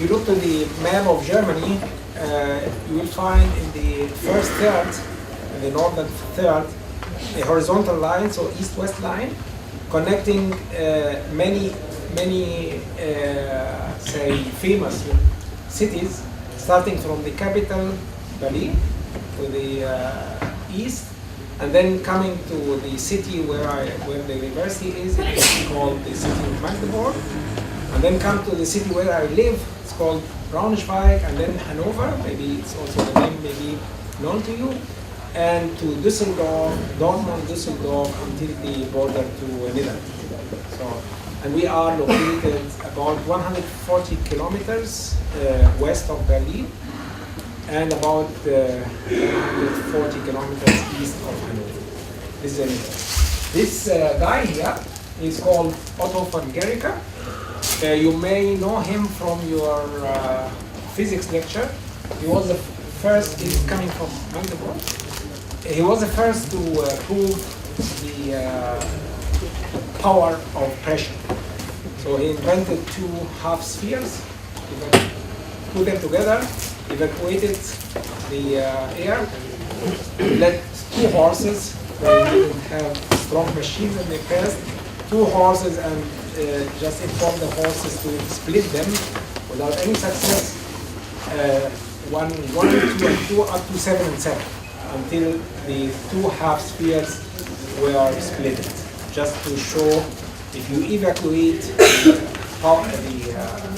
if you look to the map of Germany, you will find in the first third, in the northern third, a horizontal line, so east-west line, connecting many, say, famous cities, starting from the capital, Berlin, to the east, and then coming to the city where the university is. It's called the city of Magdeburg, and then come to the city where I live. It's called Braunschweig, and then Hanover. Maybe it's also the name maybe known to you, and to Düsseldorf, Dortmund, Düsseldorf, until the border to Netherlands. So, and we are located about 140 kilometers west of Berlin, and about 140 kilometers east of Hanover. This is this guy here is called Otto von Guericke. You may know him from your physics lecture. He was the first, he's coming from Magdeburg. He was the first to prove the power of pressure. So he invented two half spheres, put them together, evacuated the air, let two horses, they didn't have strong machines in the past, two horses, and just informed the horses to split them without any success, 1, 2, and 2, up to 7 and 7, until the two half spheres were split. Just to show if you evacuate the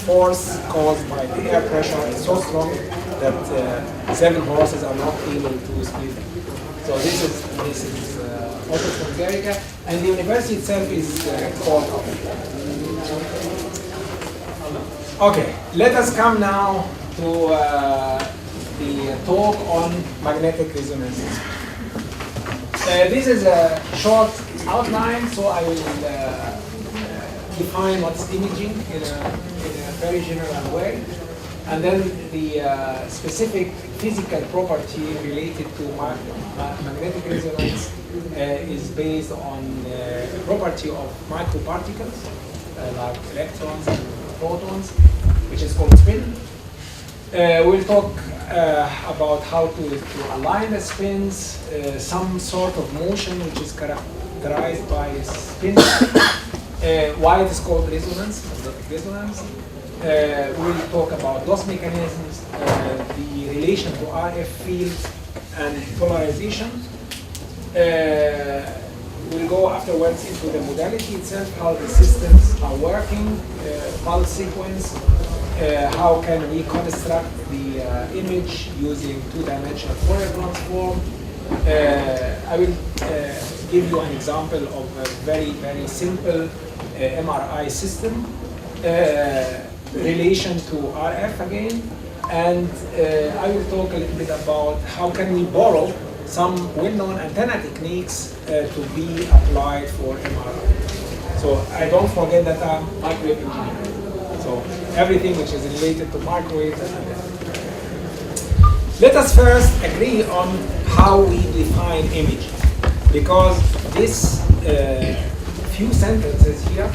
force caused by the air pressure is so strong that 7 horses are not able to split them. So this is Otto von Guericke, and the university itself is called Otto. Okay, let us come now to the talk on magnetic resonances. This is a short outline, so I will define what's imaging in a very general way, and then the specific physical property related to magnetic resonance is based on the property of microparticles like electrons and protons, which is called spin. We'll talk about how to align the spins, some sort of motion which is characterized by spin, why it is called resonance, magnetic resonance. We'll talk about those mechanisms, the relation to RF fields and polarization. We'll go afterwards into the modality itself, how the systems are working, pulse sequence, how can we construct the image using two-dimensional Fourier transform. I will give you an example of a very, very simple MRI system, relation to RF again, and I will talk a little bit about how can we borrow some well-known antenna techniques to be applied for MRI. So I don't forget that I'm microwave engineer. So everything which is related to microwave. Let us first agree on how we define image, because this few sentences here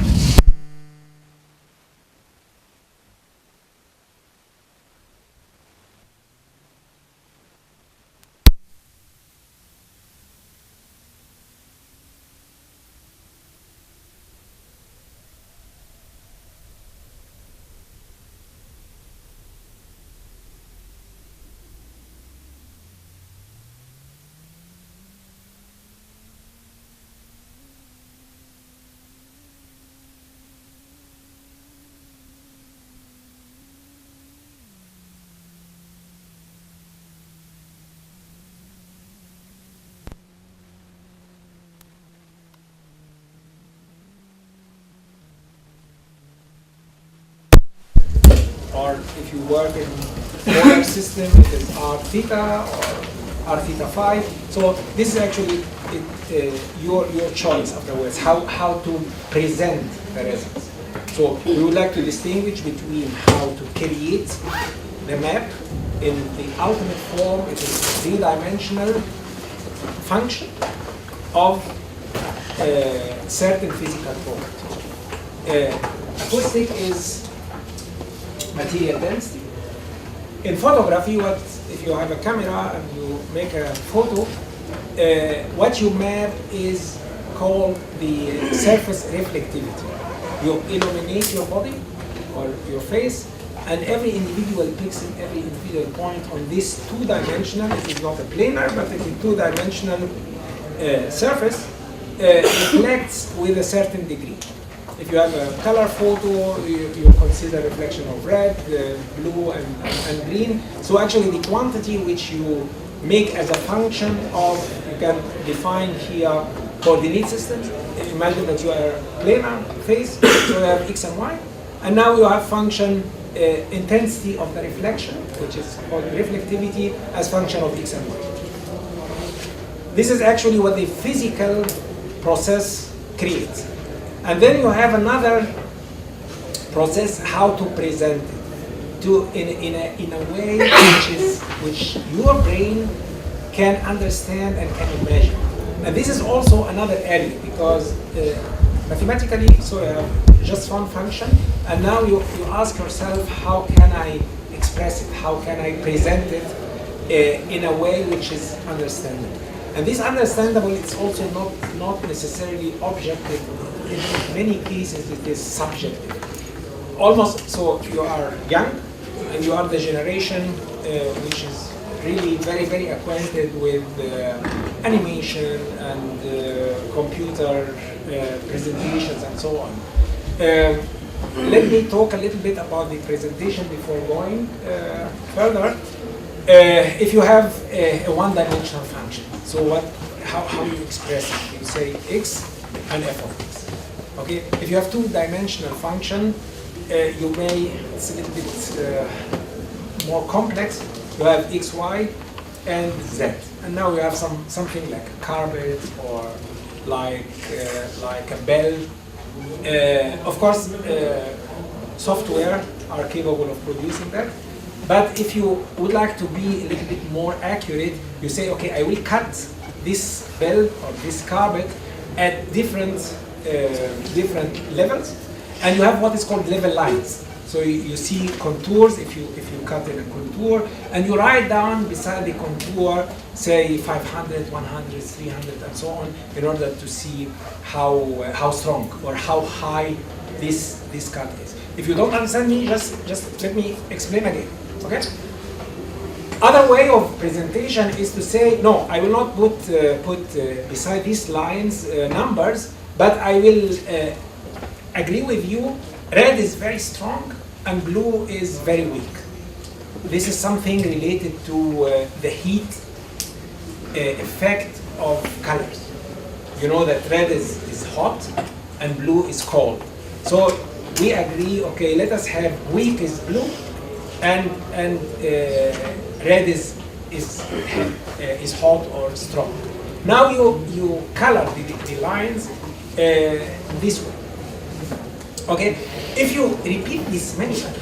or if you work in polar system, it is r theta or r theta phi. So this is actually your choice afterwards, how to present the resonance. So we would like to distinguish between how to create the map in the ultimate form. It is a three-dimensional function of certain physical property. Acoustic is material density. In photography, if you have a camera and you make a photo, what you map is called the surface reflectivity. You illuminate your body or your face, and every individual pixel, every individual point on this two-dimensional, it is not a planar, but it's a two-dimensional surface, reflects with a certain degree. If you have a color photo, you consider reflection of red, blue, and green. So actually the quantity which you make as a function of, you can define here coordinate systems. Imagine that you are a planar face, so you have x and y. And now you have function intensity of the reflection, which is called reflectivity, as function of x and y. This is actually what the physical process creates. And then you have another process how to present it in a way which your brain can understand and can imagine. And this is also another area, because mathematically, so you have just one function, and now you ask yourself, how can I express it? How can I present it in a way which is understandable? And this understandable is also not necessarily objective. In many cases, it is subjective. Almost, so you are young, and you are the generation which is really very, very acquainted with animation and computer presentations and so on. Let me talk a little bit about the presentation before going further. If you have a one-dimensional function, so how you express it? You say x and f of x. Okay. If you have two-dimensional function, you may, it's a little bit more complex. You have x, y, and z, and now you have something like a carpet or like a bell. Of course, software are capable of producing that. But if you would like to be a little bit more accurate, you say, okay, I will cut this bell or this carpet at different levels, and you have what is called level lines. So you see contours if you cut in a contour, and you write down beside the contour, say 500, 100, 300, and so on, in order to see how strong or how high this cut is. If you don't understand me, just let me explain again. Okay? Other way of presentation is to say, no, I will not put beside these lines numbers, but I will agree with you. Red is very strong and blue is very weak. This is something related to the heat effect of colors. You know that red is hot and blue is cold. So we agree, okay, let us have weak is blue and red is hot or strong. Now you color the lines this way. Okay, if you repeat this many times.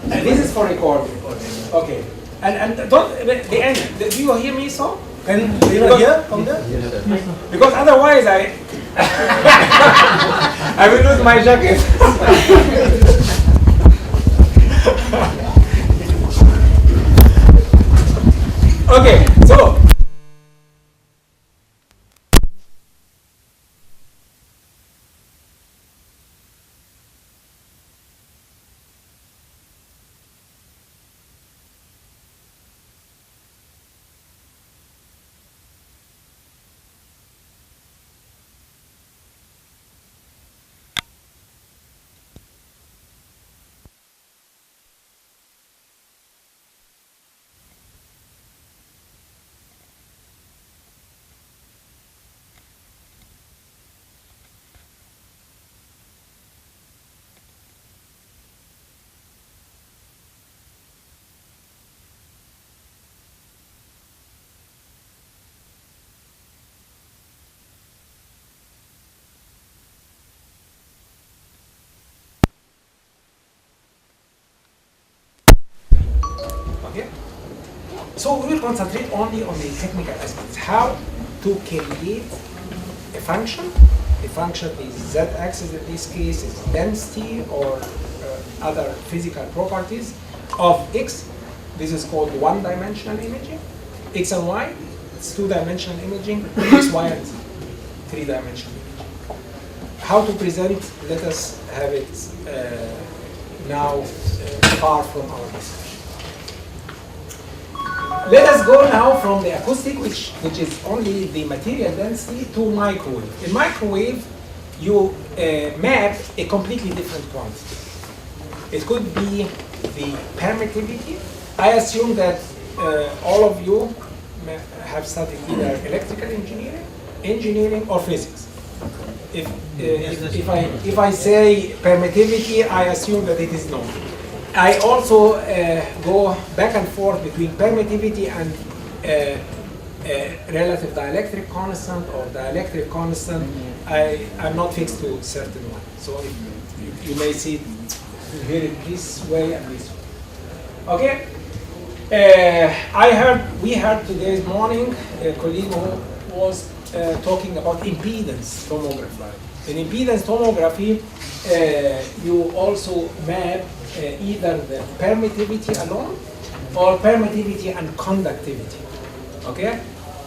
This is for recording. Okay, and don't the end. Do you hear me so? And here, come there. Because otherwise I I will lose my jacket. Okay, so. So we will concentrate only on the technical aspects, how to create a function the function is z-axis in this case is density or other physical properties of x. This is called one-dimensional imaging. X and y, it's two-dimensional imaging. X, y, and z, three-dimensional imaging. How to present? Let us have it now far from our discussion. Let us go now from the acoustic, which is only the material density, to microwave. In microwave, you map a completely different quantity. It could be the permittivity. I assume that all of you have studied either electrical engineering or physics. If I say permittivity, I assume that it is known. I also go back and forth between permittivity and relative dielectric constant or dielectric constant. I'm not fixed to certain one. So you may see it, hear it this way and this way. Okay. We heard today's morning a colleague who was talking about impedance tomography. In impedance tomography, you also map either the permittivity alone or permittivity and conductivity. Okay?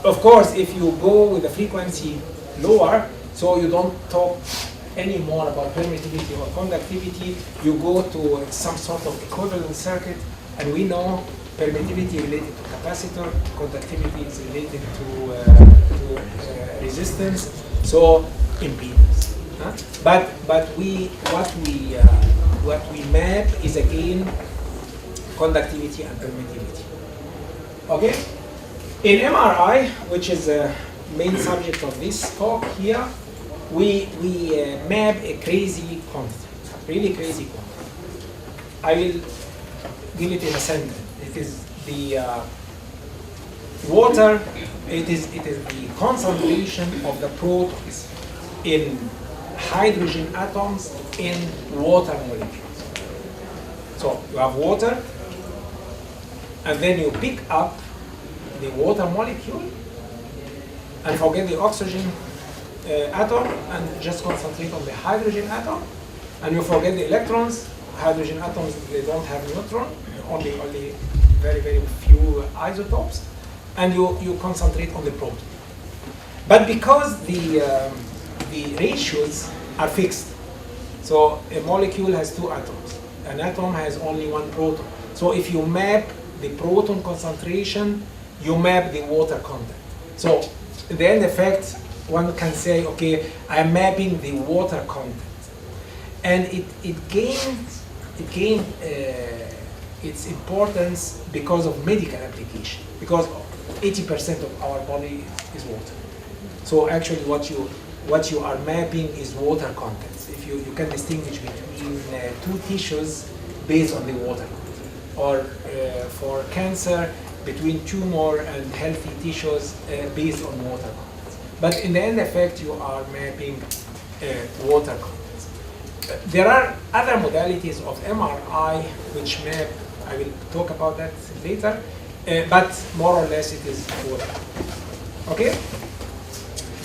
Of course, if you go with the frequency lower, so you don't talk anymore about permittivity or conductivity, you go to some sort of equivalent circuit, and we know permittivity related to capacitor, conductivity is related to resistance, so impedance. Huh? But what we map is again conductivity and permittivity. Okay? In MRI, which is the main subject of this talk here, we map a crazy quantity, really crazy quantity. I will give it in a sentence. It is the water. It is the concentration of the protons in hydrogen atoms in water molecules. So you have water, and then you pick up the water molecule and forget the oxygen atom and just concentrate on the hydrogen atom, and you forget the electrons. Hydrogen atoms, they don't have neutron, only very few isotopes, and you concentrate on the proton. But because the ratios are fixed, so a molecule has two atoms, an atom has only one proton. So if you map the proton concentration, you map the water content. So in the end effect, one can say, okay, I'm mapping the water content, and it gained its importance because of medical application, because 80% of our body is water. So actually what you are mapping is water contents. If you can distinguish between two tissues based on the water content, or for cancer, between tumor and healthy tissues based on water contents. But in the end effect, you are mapping water contents. There are other modalities of MRI which map. I will talk about that later, but more or less it is water. Okay?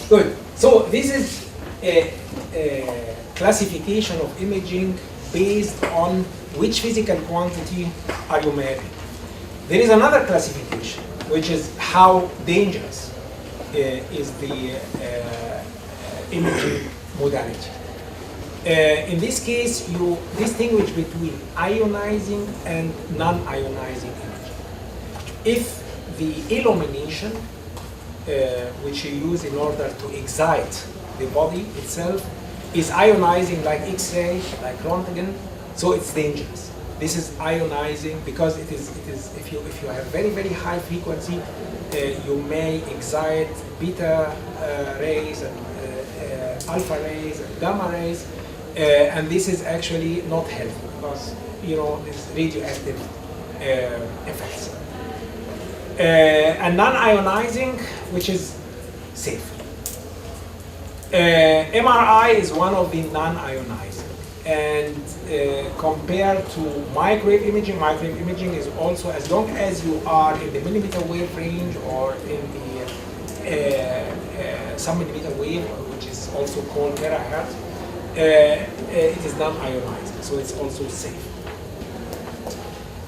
Good. So this is a classification of imaging based on which physical quantity are you mapping. There is another classification, which is how dangerous is the imaging modality. In this case, you distinguish between ionizing and non-ionizing imaging. If the illumination, which you use in order to excite the body itself, is ionizing like X-ray, like Röntgen, so it's dangerous. This is ionizing because it is if you have very high frequency, you may excite beta rays and alpha rays and gamma rays, and this is actually not healthy because this radioactive effects. And non-ionizing, which is safe. MRI is one of the non-ionizing, and compared to microwave imaging is also, as long as you are in the millimeter wave range or in the sub-millimeter wave, which is also called terahertz, it is non-ionized, so it's also safe.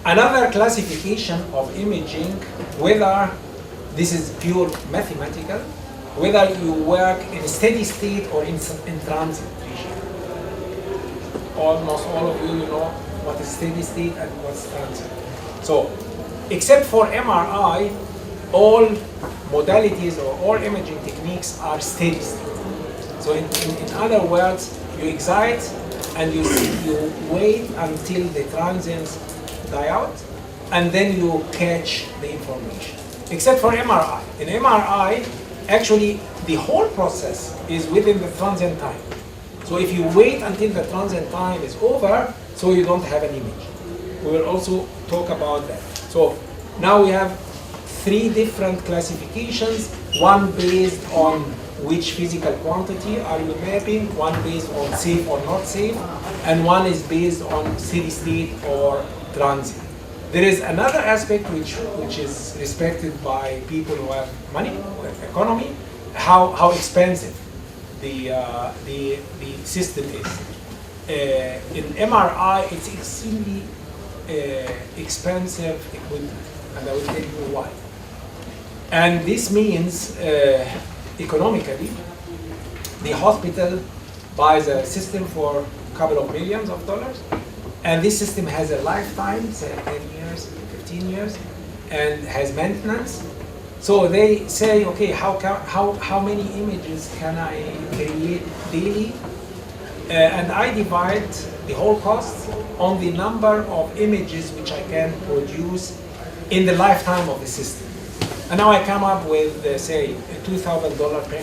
Another classification of imaging, whether this is pure mathematical, whether you work in a steady state or in transient regime. Almost all of you know what is steady state and what's transient. So, except for MRI, all modalities or all imaging techniques are steady state. So in other words, you excite and you wait until the transients die out, and then you catch the information. Except for MRI. In MRI, actually, the whole process is within the transient time. So if you wait until the transient time is over, so you don't have an image. We will also talk about that. So now we have three different classifications, one based on which physical quantity are you mapping, one based on safe or not safe, and one is based on steady state or transient. There is another aspect which is respected by people who have money, who have economy, how expensive the system is. In MRI, it's extremely expensive equipment, and I will tell you why. And this means economically, the hospital buys a system for a couple of millions of dollars, and this system has a lifetime, say 10 years, 15 years, and has maintenance. So they say, okay, how many images can I create daily? And I divide the whole cost on the number of images which I can produce in the lifetime of the system. And now I come up with, say, $2,000 per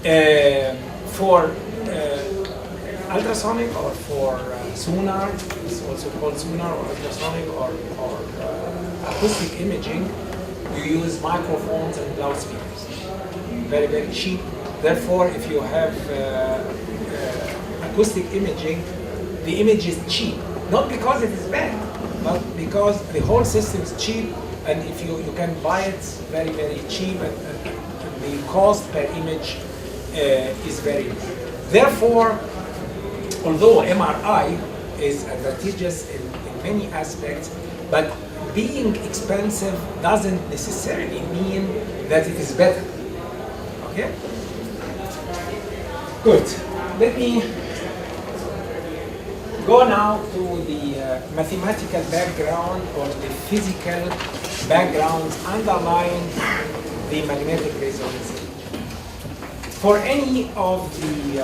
image. For ultrasonic or for sonar, it's also called sonar or ultrasonic or acoustic imaging, you use microphones and loudspeakers. Very, very cheap. Therefore, if you have acoustic imaging, the image is cheap. Not because it is bad, but because the whole system is cheap, and if you can buy it very, very cheap, and the cost per image is very low. Therefore, although MRI is advantageous in many aspects, but being expensive doesn't necessarily mean that it is better. Okay? Good. Let me go now to the mathematical background or the physical backgrounds underlying the magnetic resonance. For any of the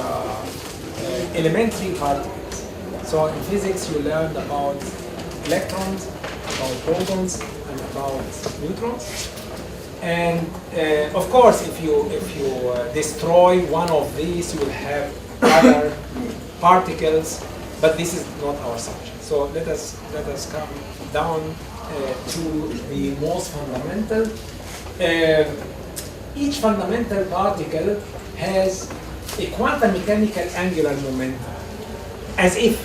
elementary particles, so in physics you learned about electrons, about protons, and about neutrons. And of course, if you destroy one of these, you will have other particles. But this is not our subject. So let us come down to the most fundamental. Each fundamental particle has a quantum mechanical angular momentum, as if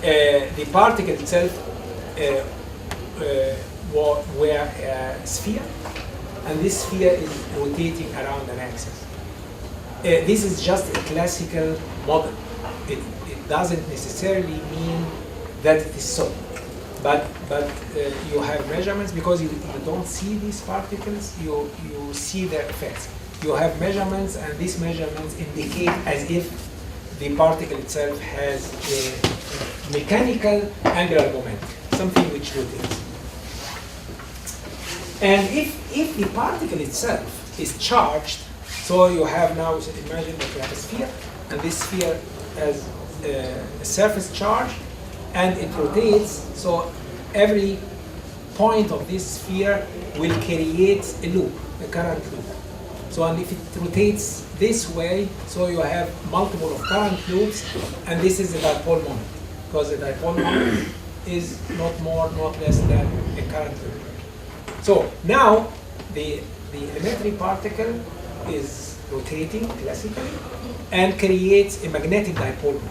the particle itself were a sphere, and this sphere is rotating around an axis. This is just a classical model. It doesn't necessarily mean that it is so. But you have measurements, because you don't see these particles, you see their effects. You have measurements, and these measurements indicate as if the particle itself has a mechanical angular momentum, something which rotates. And if the particle itself is charged, so you have now, imagine that you have a sphere, and this sphere has a surface charge, and it rotates, so every point of this sphere will create a loop, a current loop. So, and if it rotates this way, so you have multiple of current loops, and this is a dipole moment, because a dipole moment is not more, not less than a current loop. So now the elementary particle is rotating classically and creates a magnetic dipole moment.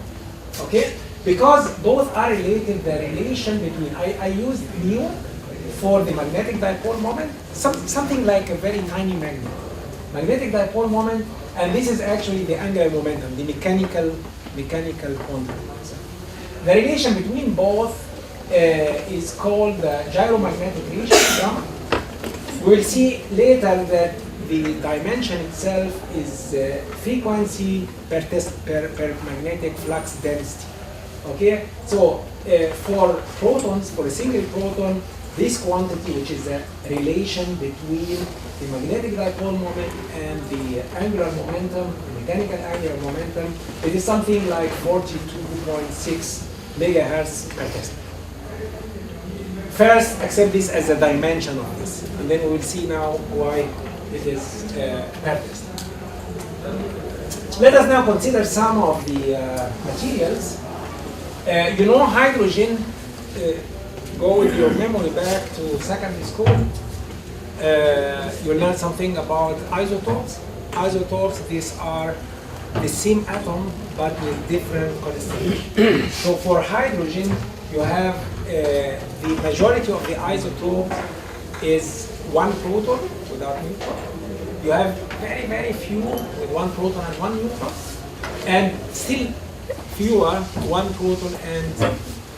Okay? Because both are related, the relation between, I used mu for the magnetic dipole moment, something like a very tiny magnet. Magnetic dipole moment And this is actually the angular momentum, the mechanical quantity. The relation between both is called the gyromagnetic ratio. We'll see later that the dimension itself is frequency per magnetic flux density. Okay, so for protons, for a single proton, this quantity, which is a relation between the magnetic dipole moment and the angular momentum, the mechanical angular momentum, it is something like 42.6 megahertz per Tesla. First, accept this as a dimension of this, and then we will see now why it is per Tesla. Let us now consider some of the materials. You know hydrogen, go with your memory back to secondary school. You learn something about isotopes. Isotopes, these are the same atom but with different constitution. So for hydrogen, you have the majority of the isotope is one proton without neutron. You have very, very few with one proton and one neutron, and still fewer one proton and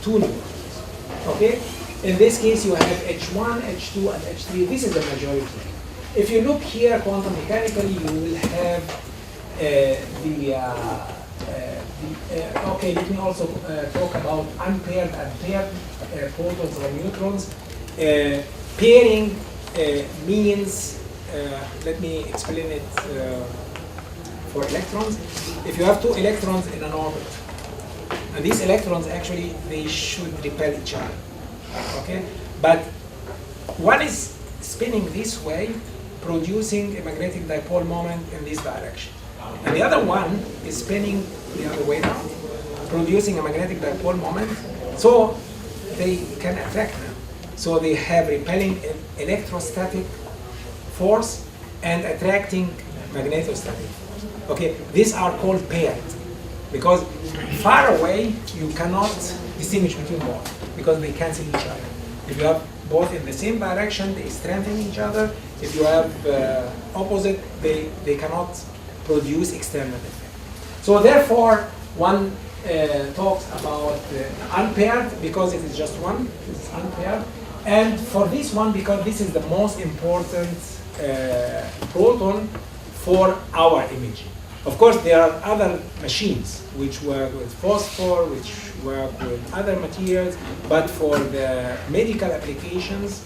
two neutrons. Okay? In this case, you have H1, H2, and H3. This is the majority. If you look here quantum mechanically, you will have okay, let me also talk about unpaired and paired protons or neutrons. Pairing means, let me explain it for electrons. If you have two electrons in an orbit, and these electrons actually, they should repel each other. Okay, but one is spinning this way, producing a magnetic dipole moment in this direction, and the other one is spinning the other way down, producing a magnetic dipole moment. So they can attract now. So they have repelling electrostatic force and attracting magnetostatic force. Okay, these are called paired because far away you cannot distinguish between both, because they cancel each other. If you have both in the same direction, they strengthen each other. If you have opposite, they cannot produce external effect. So therefore, one talks about unpaired because it is just one, it's unpaired. And for this one, because this is the most important proton for our imaging. Of course, there are other machines which work with phosphor, which work with other materials, but for the medical applications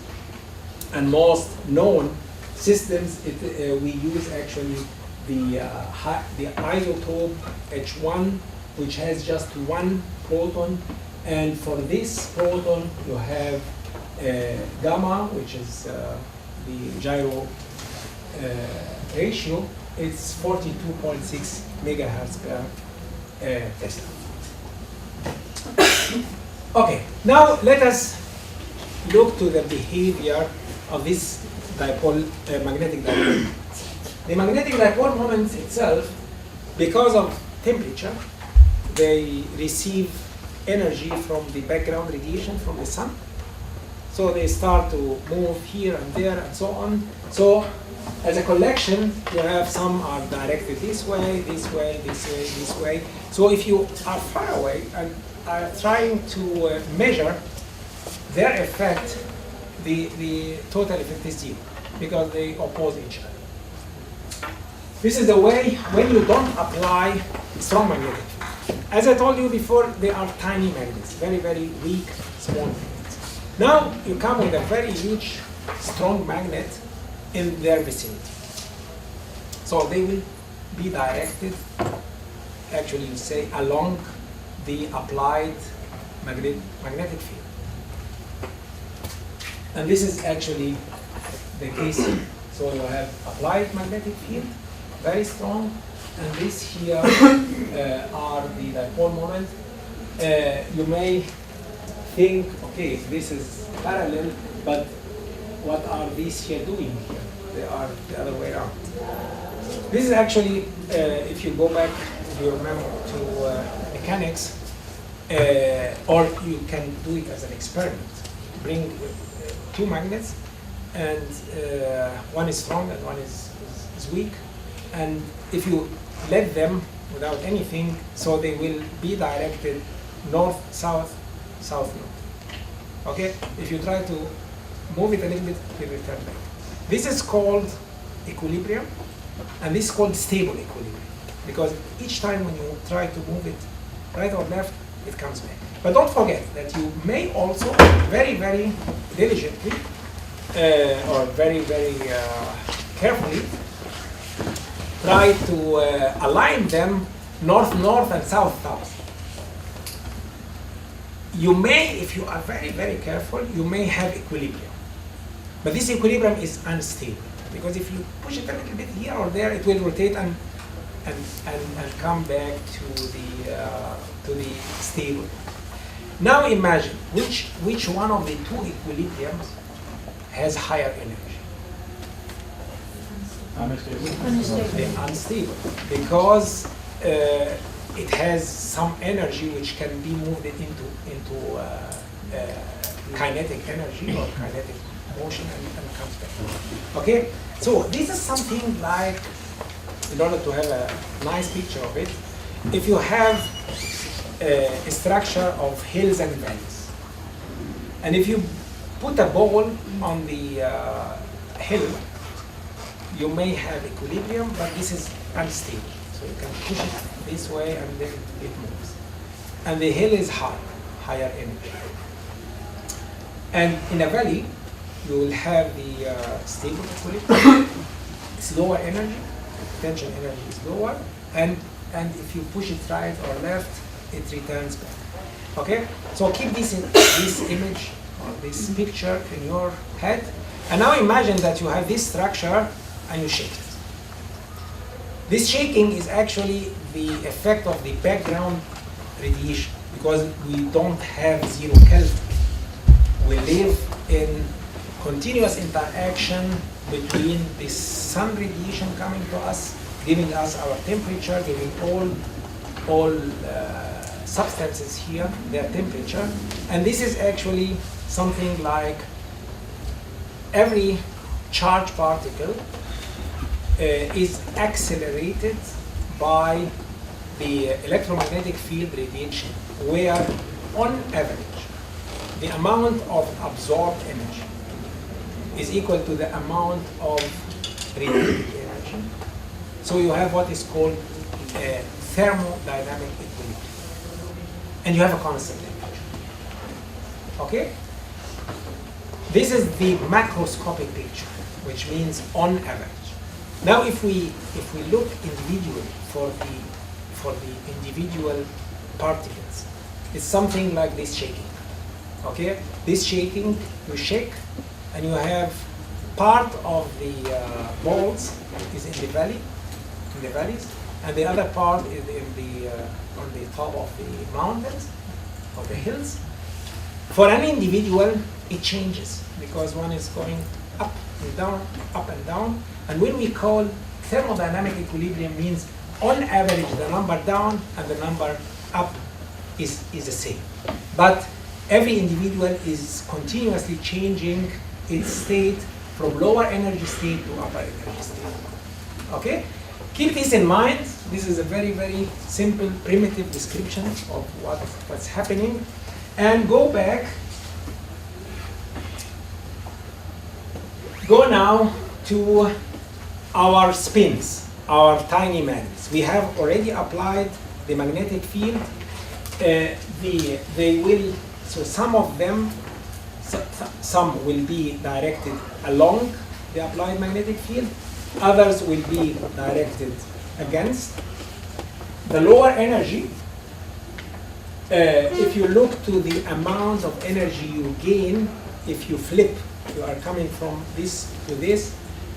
and most known systems, we use actually the isotope H1, which has just one proton, and for this proton you have gamma, which is the gyro ratio. It's 42.6 megahertz per Tesla. Okay, now let us look to the behavior of this dipole, magnetic dipole. The magnetic dipole moments itself, because of temperature, they receive energy from the background radiation from the sun. So they start to move here and there and so on. So as a collection, you have some are directed this way, this way, this way, this way. So if you are far away and are trying to measure their effect, the total effect is zero because they oppose each other. This is the way when you don't apply strong magnetic field. As I told you before, they are tiny magnets, very, very weak, small magnets. Now you come with a very huge, strong magnet in their vicinity. So they will be directed, actually you say, along the applied magnetic field. And this is actually the case here. So you have applied magnetic field, very strong, and this here are the dipole moment. You may think, okay, this is parallel, but what are these here doing here? They are the other way around. This is actually, if you go back, if you remember, to mechanics, or you can do it as an experiment. Bring two magnets, and one is strong and one is weak. and if you let them without anything, so they will be directed north, south, south, north. Okay? If you try to move it a little bit, it will return back. This is called equilibrium, and this is called stable equilibrium, because each time when you try to move it right or left, it comes back. But don't forget that you may also very, very diligently or very, very carefully try to align them north, north, and south, south. You may, if you are very, very careful, you may have equilibrium. But this equilibrium is unstable, because if you push it a little bit here or there, it will rotate and come back to the stable. Now imagine which one of the two equilibriums has higher energy. The unstable, because it has some energy which can be moved into kinetic energy or kinetic motion and comes back. Okay, so this is something like, in order to have a nice picture of it, if you have a structure of hills and valleys, and if you put a ball on the hill, you may have equilibrium, but this is unstable. So you can push it this way and then it moves. And the hill is higher energy. And in a valley, you will have the stable equilibrium. It's lower energy, tension energy is lower, and if you push it right or left, it returns back. Okay? So keep this image or this picture in your head. And now imagine that you have this structure and you shake it. This shaking is actually the effect of the background radiation, because we don't have 0 Kelvin. We live in continuous interaction between the sun radiation coming to us, giving us our temperature, giving all substances here their temperature. And this is actually something like every charged particle is accelerated by the electromagnetic field radiation, where on average the amount of absorbed energy is equal to the amount of radiated energy. So you have what is called thermodynamic equilibrium, and you have a constant temperature. Okay? This is the macroscopic picture, which means on average. Now, if we look individually for the individual particles, it's something like this shaking. Okay, this shaking, you shake, and you have part of the balls is in the valleys, and the other part is on the top of the mountains, of the hills. For an individual, it changes because one is going up and down, up and down. And when we call thermodynamic equilibrium, means on average the number down and the number up is the same. But every individual is continuously changing its state from lower energy state to upper energy state. Okay? Keep this in mind. This is a very, very simple, primitive description of what's happening. And go back. Go now to our spins, our tiny magnets. We have already applied the magnetic field. So some of them, some will be directed along the applied magnetic field. Others will be directed against. The lower energy, if you look to the amount of energy you gain, if you flip, you are coming from this to this,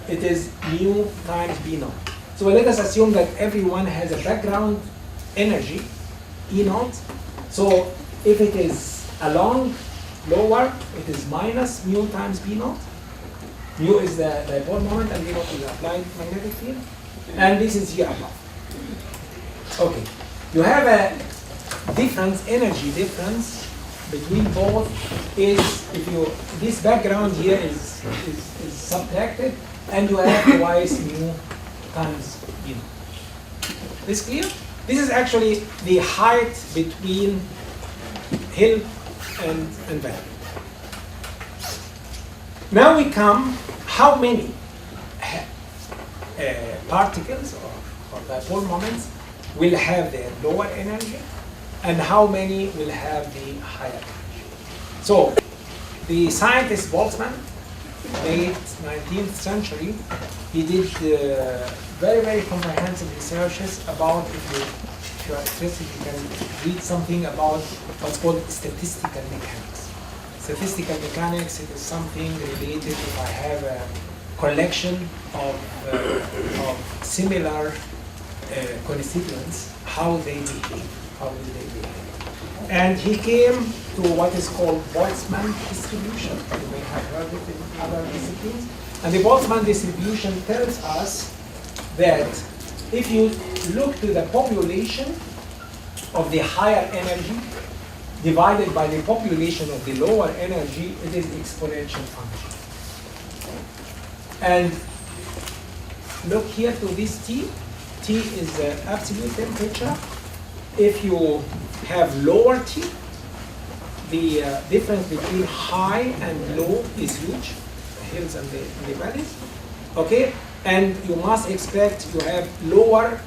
it is mu times B naught. So let us assume that everyone has a background energy, E naught. So if it is along, lower, it is minus mu times B naught. Mu is the dipole moment and B naught is the applied magnetic field. And this is here above. Okay. You have a difference, energy difference between both is, if you, this background here is subtracted, and you have twice mu times B naught. This clear? This is actually the height between hill and valley. Now we come, how many particles or dipole moments will have the lower energy and how many will have the higher energy. So the scientist Boltzmann, late 19th century, he did very, very comprehensive researches about, if you are interested, you can read something about what's called statistical mechanics. Statistical mechanics, it is something related if I have a collection of similar constituents, how they behave, how will they behave. And he came to what is called Boltzmann distribution. You may have heard it in other disciplines. And the Boltzmann distribution tells us that if you look to the population of the higher energy divided by the population of the lower energy, it is exponential function. And look here to this T. T is the absolute temperature. If you have lower T, the difference between high and low is huge, the hills and the valleys. Okay, and you must expect to have lower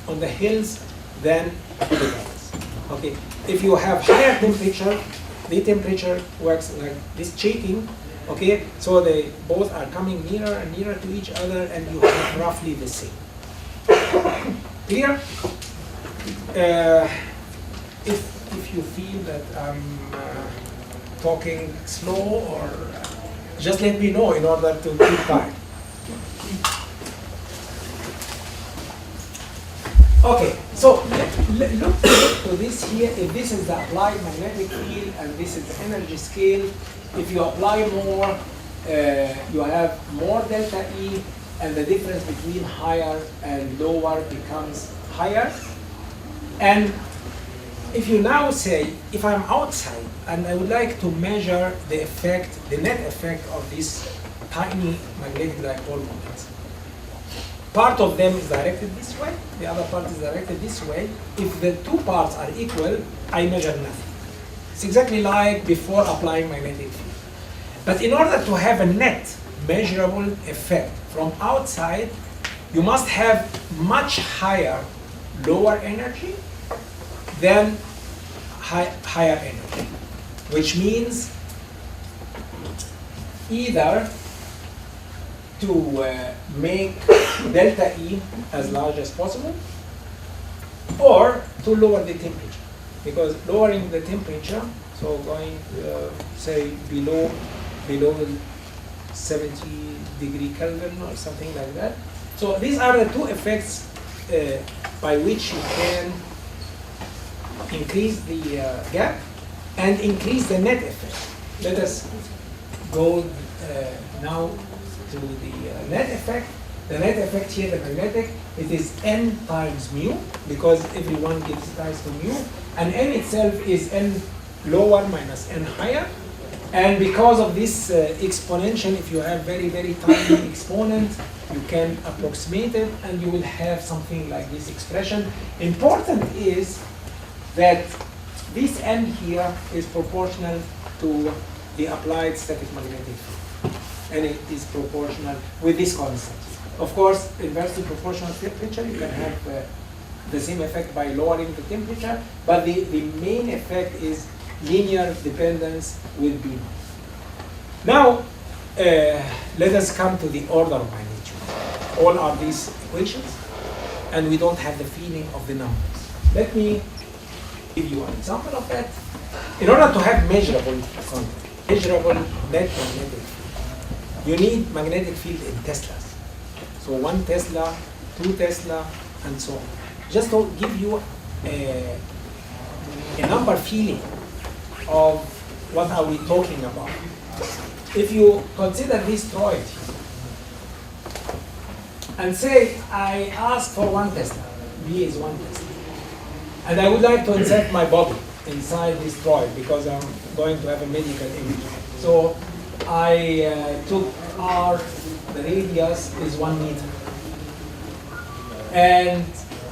on the hills than the valleys. Okay, if you have higher temperature, the temperature works like this shaking. Okay, so they both are coming nearer and nearer to each other, and you have roughly the same. Clear? If you feel that I'm talking slow, or just let me know in order to keep time. Okay, so look to this here. If this is the applied magnetic field and this is the energy scale, if you apply more, you have more delta E, and the difference between higher and lower becomes higher. And if you now say, if I'm outside and I would like to measure the effect, the net effect of these tiny magnetic dipole moments, part of them is directed this way, the other part is directed this way. If the two parts are equal, I measure nothing. It's exactly like before applying magnetic field. But in order to have a net measurable effect from outside, you must have much higher lower energy than higher energy, which means either to make delta E as large as possible, or to lower the temperature. Because lowering the temperature, so going say below 70 degree Kelvin or something like that. So these are the two effects by which you can increase the gap and increase the net effect. Let us go now to the net effect. The net effect here, the magnetic, it is n times mu, because everyone gives rise to mu, and n itself is n lower minus n higher. And because of this exponential, if you have very, very tiny exponent, you can approximate it, and you will have something like this expression. Important is that this n here is proportional to the applied static magnetic field, and it is proportional with this constant. Of course, inversely proportional temperature, you can have the same effect by lowering the temperature, but the main effect is linear dependence with B naught. Now, let us come to the order of magnitude. All are these equations, and we don't have the feeling of the numbers. Let me give you an example of that. In order to have measurable net magnetic field, you need magnetic field in Teslas. So 1 Tesla, 2 Tesla, and so on. Just to give you a number feeling of what are we talking about. If you consider this toroid and say I ask for 1 Tesla, B is 1 Tesla, and I would like to insert my body inside this toroid because I'm going to have a medical image. So I took R, the radius is 1 meter. And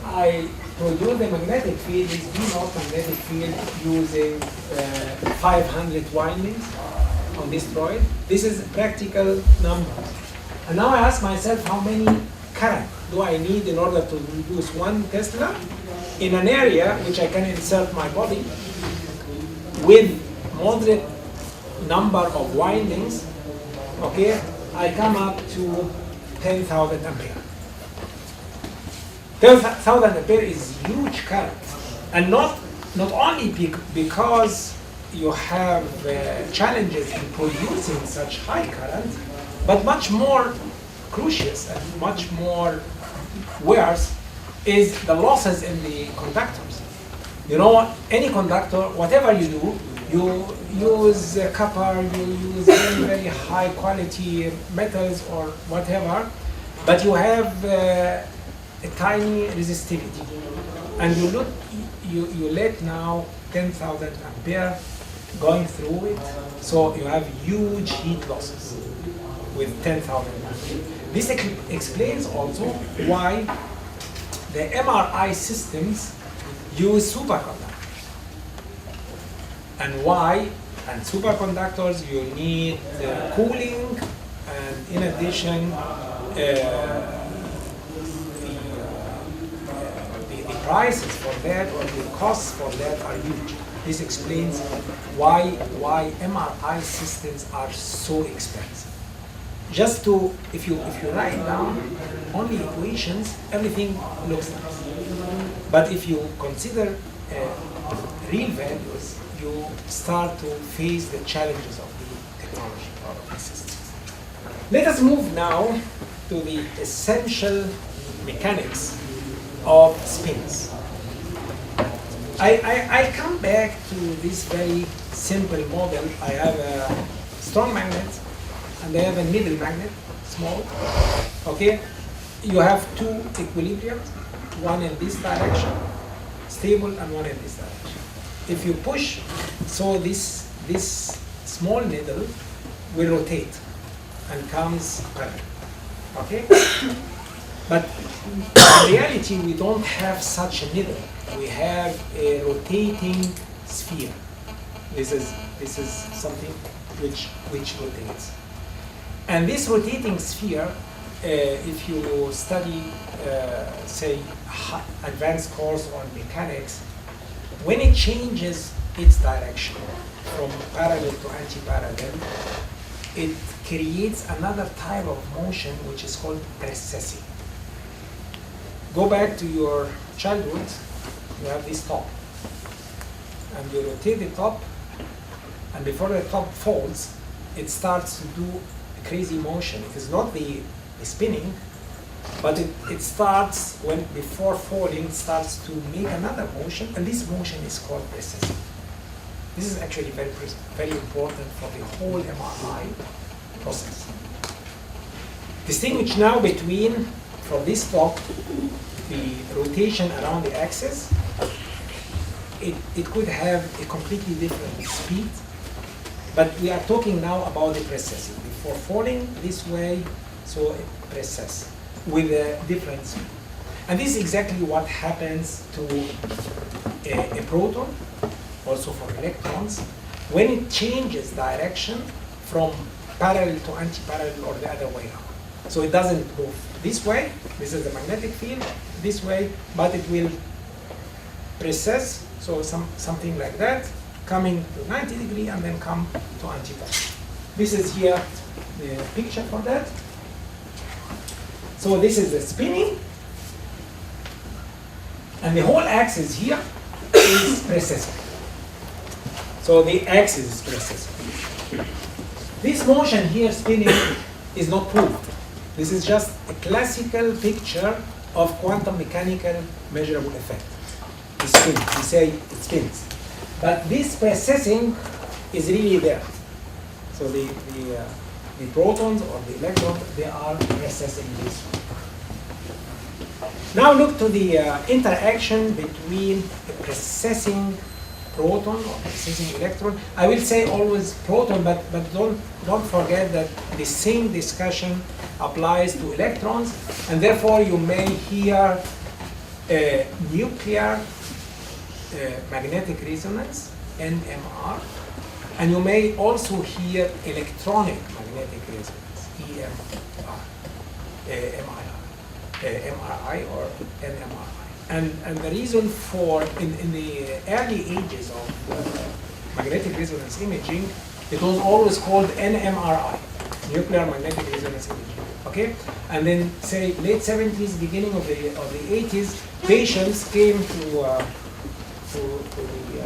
I produce the magnetic field, this B naught magnetic field, using 500 windings on this toroid. This is practical numbers. And now I ask myself, how many current do I need in order to produce 1 Tesla in an area which I can insert my body with moderate number of windings? Okay, I come up to 10,000 ampere. 10,000 ampere is huge current, and not only because you have challenges in producing such high current, but much more crucial and much more worse is the losses in the conductors. You know, any conductor, whatever you do, you use copper, you use very, very high quality metals or whatever, but you have a tiny resistivity. And you let now 10,000 ampere going through it, so you have huge heat losses with 10,000 ampere. This explains also why the MRI systems use superconductors. And why, and superconductors, you need cooling, and in addition, the prices for that, or the costs for that, are huge. This explains why MRI systems are so expensive. Just to, if you write down only equations, everything looks nice. But if you consider real values, you start to face the challenges of the technology or of the systems. Let us move now to the essential mechanics of spins. I come back to this very simple model. I have a strong magnet, and I have a middle magnet, small. Okay, you have 2 equilibriums, one in this direction, stable, and one in this direction. If you push, so this small needle will rotate and comes parallel. Okay, but in reality we don't have such a needle. We have a rotating sphere. This is something which rotates. And this rotating sphere, if you study, say, advanced course on mechanics, when it changes its direction from parallel to anti-parallel, it creates another type of motion which is called precessing. Go back to your childhood, you have this top, and you rotate the top, and before the top falls, it starts to do a crazy motion. It is not the spinning, but it starts, before falling, starts to make another motion, and this motion is called precessing. This is actually very, very important for the whole MRI process. Distinguish now between, from this top, the rotation around the axis. It could have a completely different speed, but we are talking now about the precessing. Before falling this way, so it precesses with a different speed. And this is exactly what happens to a proton, also for electrons, when it changes direction from parallel to anti-parallel or the other way around. So it doesn't go this way, this is the magnetic field, this way, but it will precess, so something like that, coming to 90 degrees and then come to anti-parallel. This is here the picture for that. So this is the spinning, and the whole axis here is precessing. So the axis is precessing. This motion here, spinning, is not proved. This is just a classical picture of quantum mechanical measurable effect. It spins. We say it spins. But this precessing is really there. So the protons or the electrons, they are precessing this one. Now look to the interaction between a precessing proton or precessing electron. I will say always proton, but don't forget that the same discussion applies to electrons And therefore, you may hear nuclear magnetic resonance, NMR, and you may also hear electronic magnetic resonance, EMR, MRI or NMRI. And the reason for, in the early ages of magnetic resonance imaging, it was always called NMRI, nuclear magnetic resonance imaging. Okay, and then say late 70s, beginning of the 80s, patients came to the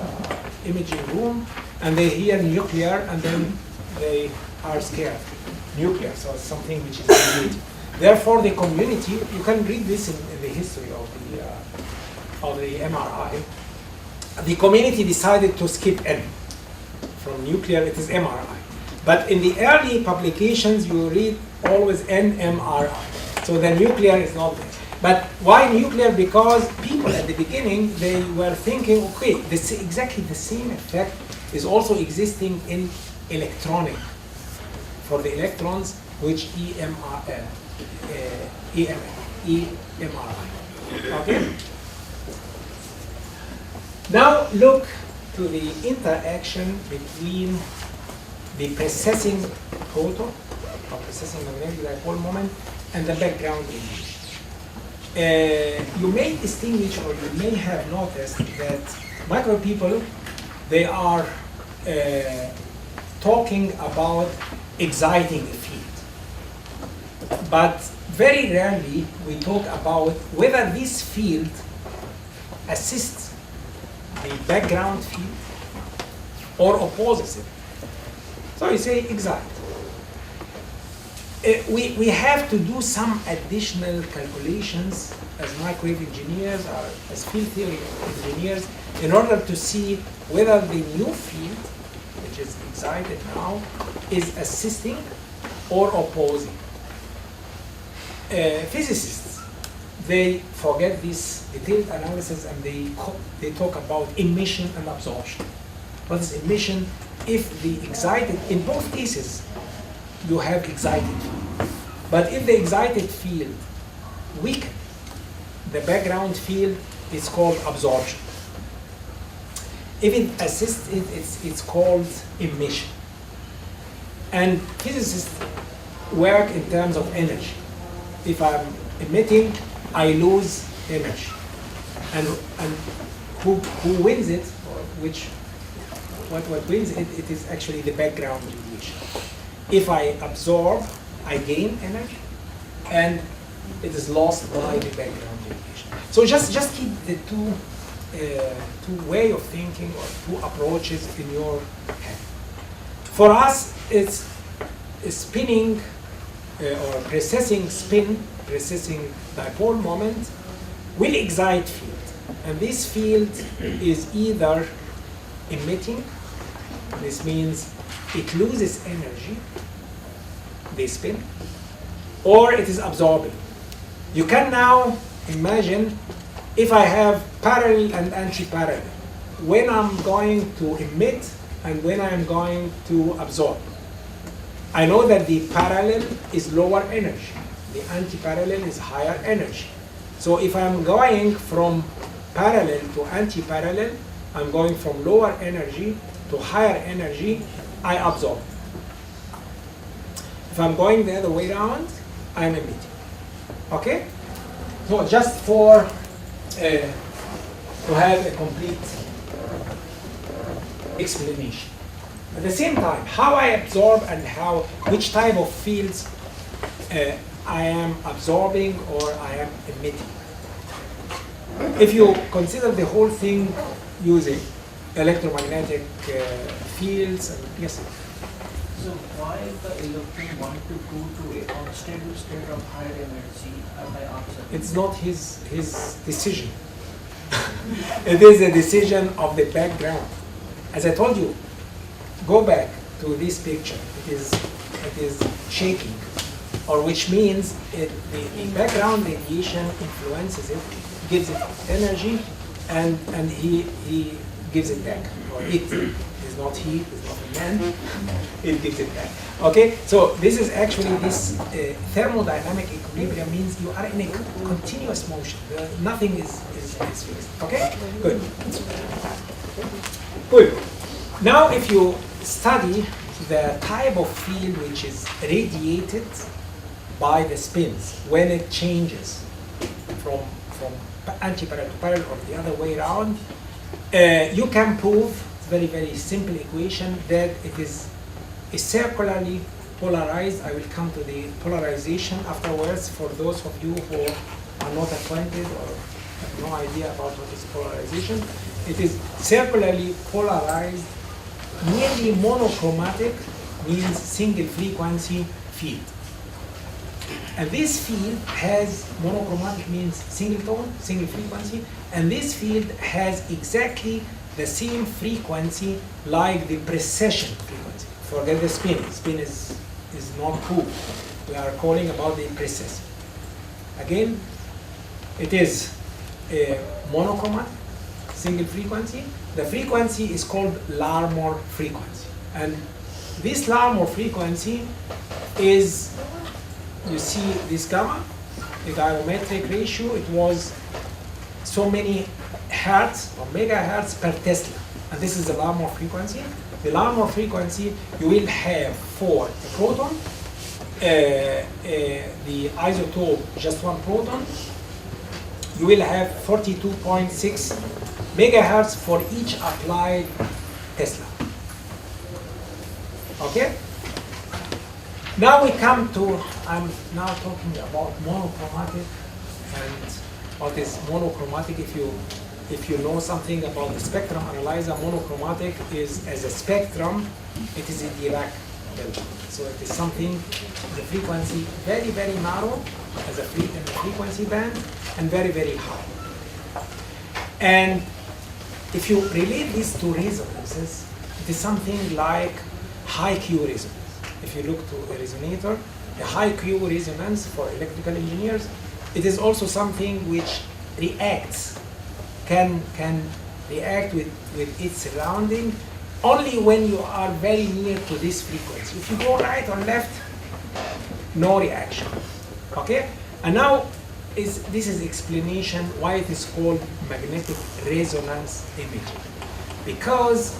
imaging room and they hear nuclear and then they are scared. Nuclear, so it's something which is related. Therefore, the community, you can read this in the history of the MRI. The community decided to skip N. From nuclear, it is MRI. But in the early publications, you read always NMRI. So the nuclear is not there. But why nuclear? Because people at the beginning, they were thinking, okay, exactly the same effect is also existing in electronic, for the electrons, which EMRI. Okay? Now look to the interaction between the precessing photon, or precessing magnetic dipole moment, and the background radiation. You may distinguish, or you may have noticed that micro people, they are talking about exciting a field. But very rarely we talk about whether this field assists the background field or opposes it. So you say excite. We have to do some additional calculations as microwave engineers or as field theory engineers in order to see whether the new field, which is excited now, is assisting or opposing. Physicists, they forget this detailed analysis and they talk about emission and absorption. What is emission? If the excited, in both cases, you have excited field. But if the excited field weakens, the background field is called absorption. If it assists it, it's called emission. And physicists work in terms of energy. If I'm emitting, I lose energy. And who wins it, or what wins it, it is actually the background radiation. If I absorb, I gain energy, and it is lost by the background radiation. So just keep the two way of thinking or two approaches in your head. For us, it's spinning or precessing spin, precessing dipole moment will excite field. And this field is either emitting, this means it loses energy, they spin, or it is absorbing. You can now imagine if I have parallel and anti-parallel, when I'm going to emit and when I'm going to absorb. I know that the parallel is lower energy, the anti-parallel is higher energy. So if I'm going from parallel to anti-parallel, I'm going from lower energy to higher energy, I absorb. If I'm going the other way around, I'm emitting. Okay? So just for to have a complete explanation. At the same time, how I absorb and which type of fields I am absorbing or I am emitting. If you consider the whole thing using electromagnetic fields, and yes. So why the electron want to go to a unstable state of higher energy by observing? It's not his decision. It is a decision of the background. As I told you, go back to this picture. It is shaking, or which means the background radiation influences it, gives it energy, and he gives it back. Or it is not he, it's not a man, it gives it back. Okay, so this is actually this thermodynamic equilibrium means you are in a continuous motion. Nothing is fixed. Okay, good. Good. Now, if you study the type of field which is radiated by the spins when it changes from antiparallel to parallel or the other way around, you can prove very, very simple equation that it is circularly polarized. I will come to the polarization afterwards for those of you who are not acquainted or have no idea about what is polarization. It is circularly polarized, nearly monochromatic, means single frequency field. And this field has, monochromatic means single tone, single frequency, and this field has exactly the same frequency like the precession frequency. Forget the spin. Spin is not cool. We are calling about the precession. Again, it is a monochromatic, single frequency. The frequency is called Larmor frequency. And this Larmor frequency is, you see this gamma, the diametric ratio, it was so many hertz or megahertz per Tesla. And this is the Larmor frequency. The Larmor frequency you will have for the proton, the isotope, just one proton, you will have 42.6 megahertz for each applied Tesla. Okay? Now we come to, I'm now talking about monochromatic, and what is monochromatic. If you know something about the spectrum analyzer, monochromatic is as a spectrum, it is a Dirac delta. So it is something, the frequency very, very narrow as a frequency band and very, very high. And if you relate these two resonances, it is something like high Q resonance. If you look to a resonator, a high Q resonance for electrical engineers, it is also something which reacts, can react with its surrounding only when you are very near to this frequency. If you go right or left, no reaction. Okay? And now this is explanation why it is called magnetic resonance imaging. Because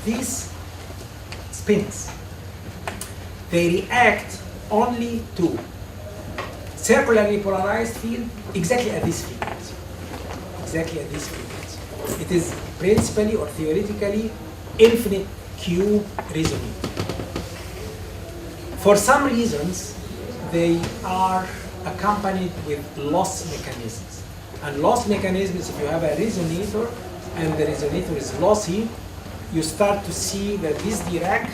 these spins, they react only to circularly polarized field exactly at this frequency. Exactly at this frequency. It is principally or theoretically infinite Q resonator. For some reasons, they are accompanied with loss mechanisms. And loss mechanisms, if you have a resonator and the resonator is lossy, you start to see that this Dirac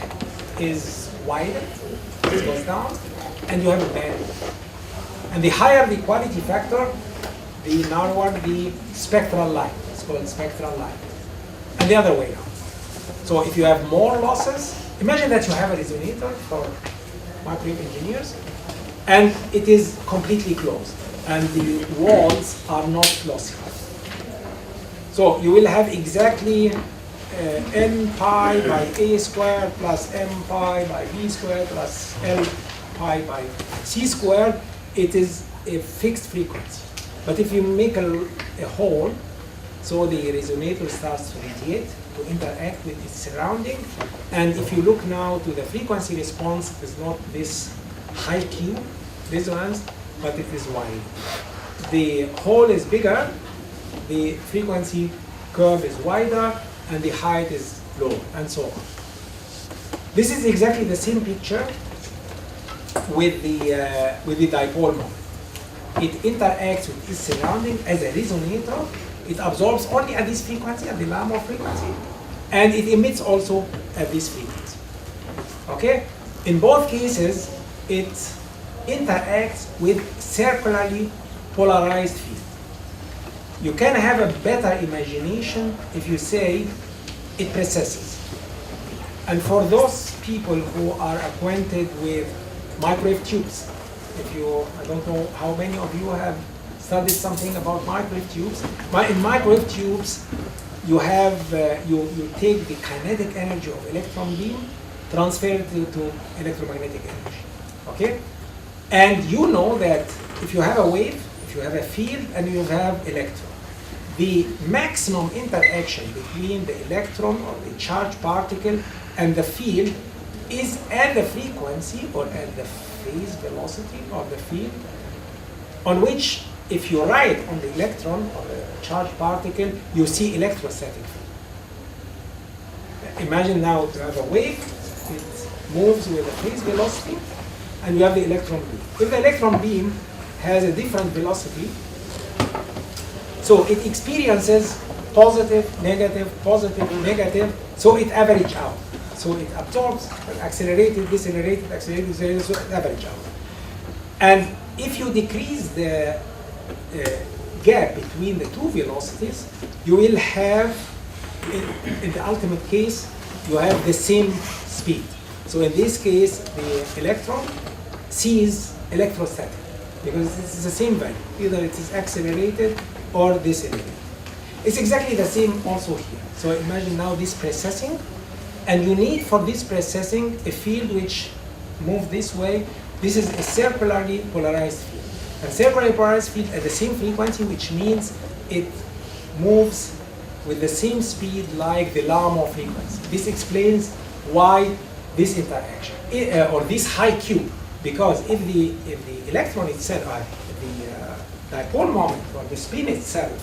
is widened, it goes down, and you have a band. And the higher the quality factor, the narrower the spectral line. It's called spectral line. And the other way around. So if you have more losses, imagine that you have a resonator for microwave engineers, and it is completely closed, and the walls are not lossy. So you will have exactly n pi by a squared plus m pi by b squared plus l pi by c squared. It is a fixed frequency. But if you make a hole, so the resonator starts to radiate, to interact with its surrounding. And if you look now to the frequency response, it is not this high Q resonance, but it is wide. The hole is bigger, the frequency curve is wider, and the height is lower, and so on. This is exactly the same picture with the dipole moment. It interacts with its surrounding as a resonator. It absorbs only at this frequency, at the Larmor frequency, and it emits also at this frequency. Okay? In both cases, it interacts with circularly polarized field. You can have a better imagination if you say it precesses. And for those people who are acquainted with microwave tubes, I don't know how many of you have studied something about microwave tubes. In microwave tubes, you have you take the kinetic energy of electron beam transferred to electromagnetic energy. Okay? And you know that if you have a wave, if you have a field, and you have electron, the maximum interaction between the electron or the charged particle and the field is at the frequency or at the phase velocity of the field, on which if you write on the electron or the charged particle, you see electrostatic field. Imagine now you have a wave, it moves with a phase velocity, and you have the electron beam. If the electron beam has a different velocity, so it experiences positive, negative, so it averages out. So it absorbs, accelerated, decelerated, accelerated, decelerated, so it averages out. And if you decrease the gap between the two velocities, you will have, in the ultimate case, you have the same speed. So in this case, the electron sees electrostatic, because this is the same value. Either it is accelerated or decelerated. It's exactly the same also here. So imagine now this precessing, and you need for this precessing a field which moves this way. This is a circularly polarized field. A circularly polarized field at the same frequency, which means it moves with the same speed like the Larmor frequency. This explains why this interaction, or this high Q, because if the electron itself, the dipole moment or the spin itself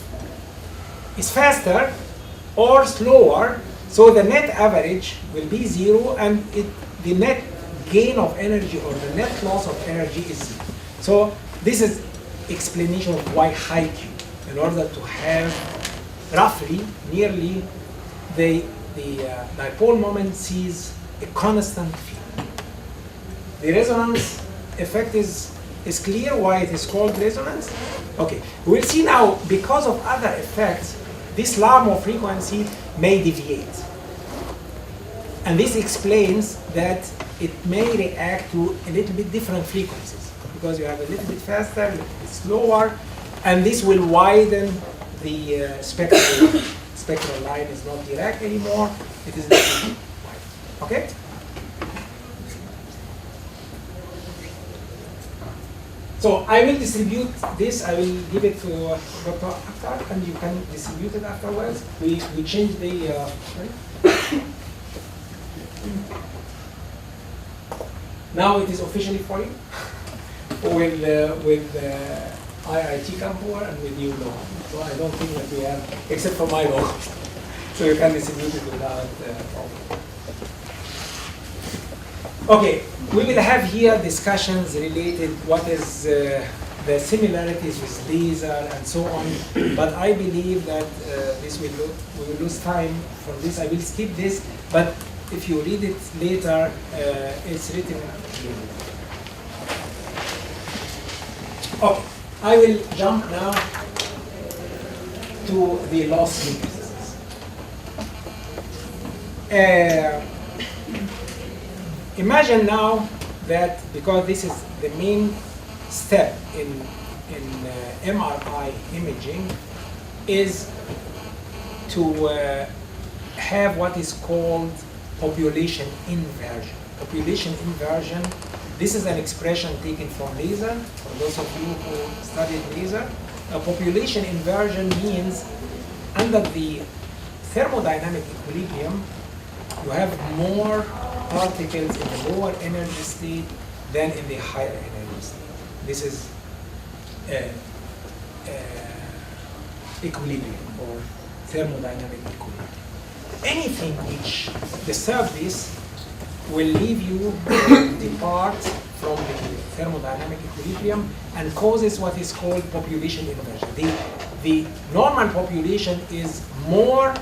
is faster or slower, so the net average will be zero, and the net gain of energy or the net loss of energy is zero. So this is explanation of why high Q, in order to have roughly, nearly, the dipole moment sees a constant field. The resonance effect is clear why it is called resonance. Okay, we'll see now, because of other effects, this Larmor frequency may deviate. And this explains that it may react to a little bit different frequencies, because you have a little bit faster, a little bit slower, and this will widen the spectral line. Spectral line is not direct anymore, it is wide. Okay? So I will distribute this, I will give it to Dr. Akhtar, and you can distribute it afterwards. We change the, now it is officially for you, with IIT Kanpur and with your logo. So I don't think that we have, except for my logo. So you can distribute it without problem. Okay, we will have here discussions related what is the similarities with laser and so on, but I believe that we will lose time for this. I will skip this, but if you read it later, it's written here. Okay, I will jump now to the loss matrices. Imagine now that, because this is the main step in MRI imaging, is to have what is called population inversion. Population inversion, this is an expression taken from laser, for those of you who studied laser. A population inversion means under the thermodynamic equilibrium, you have more particles in the lower energy state than in the higher energy state. This is equilibrium, or thermodynamic equilibrium. Anything which disturbs this will leave you depart from the thermodynamic equilibrium and causes what is called population inversion. The normal population is more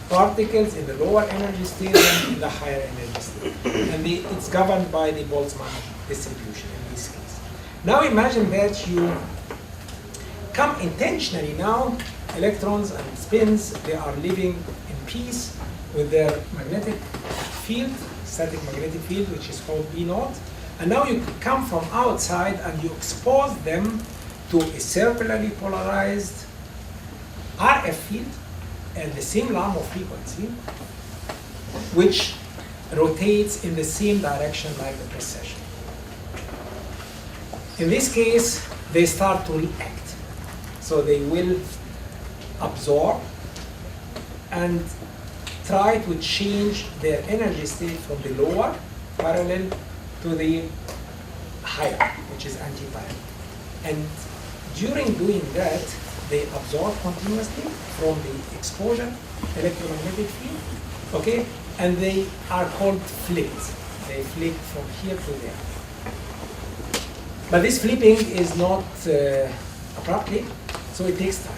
particles in the lower energy state than in the higher energy state. And it's governed by the Boltzmann distribution in this case. Now imagine that you come intentionally now, electrons and spins, they are living in peace with their magnetic field, static magnetic field, which is called E0. And now you come from outside and you expose them to a circularly polarized RF field and the same Larmor frequency, which rotates in the same direction like the precession. In this case, they start to react. So they will absorb and try to change their energy state from the lower parallel to the higher, which is anti-parallel. And during doing that, they absorb continuously from the exposure electromagnetic field, okay? And they are called flips. They flip from here to there. But this flipping is not abruptly, so it takes time.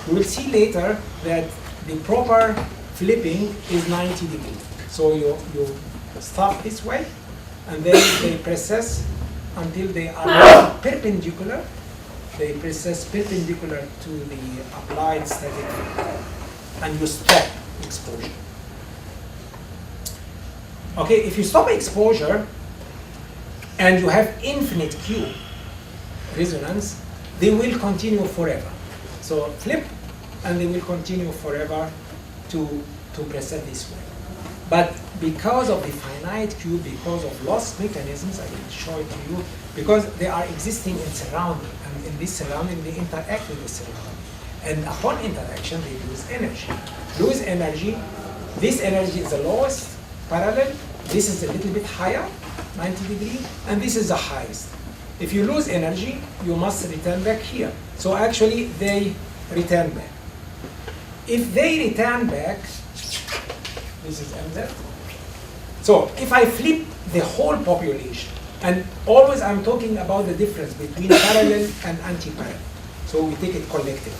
We will see later that the proper flipping is 90 degrees. So you start this way, and then they precess until they are perpendicular. They precess perpendicular to the applied static field, and you stop exposure. Okay, if you stop exposure and you have infinite Q resonance, they will continue forever. So flip, and they will continue forever to precess this way. But because of the finite Q, because of loss mechanisms, I will show it to you, because they are existing in surrounding, and in this surrounding they interact with the surrounding. And upon interaction, they lose energy. Lose energy, this energy is the lowest parallel, this is a little bit higher, 90 degrees, and this is the highest. If you lose energy, you must return back here. So actually, they return back. If they return back, this is MZ. So if I flip the whole population, and always I'm talking about the difference between parallel and anti-parallel. So we take it collectively.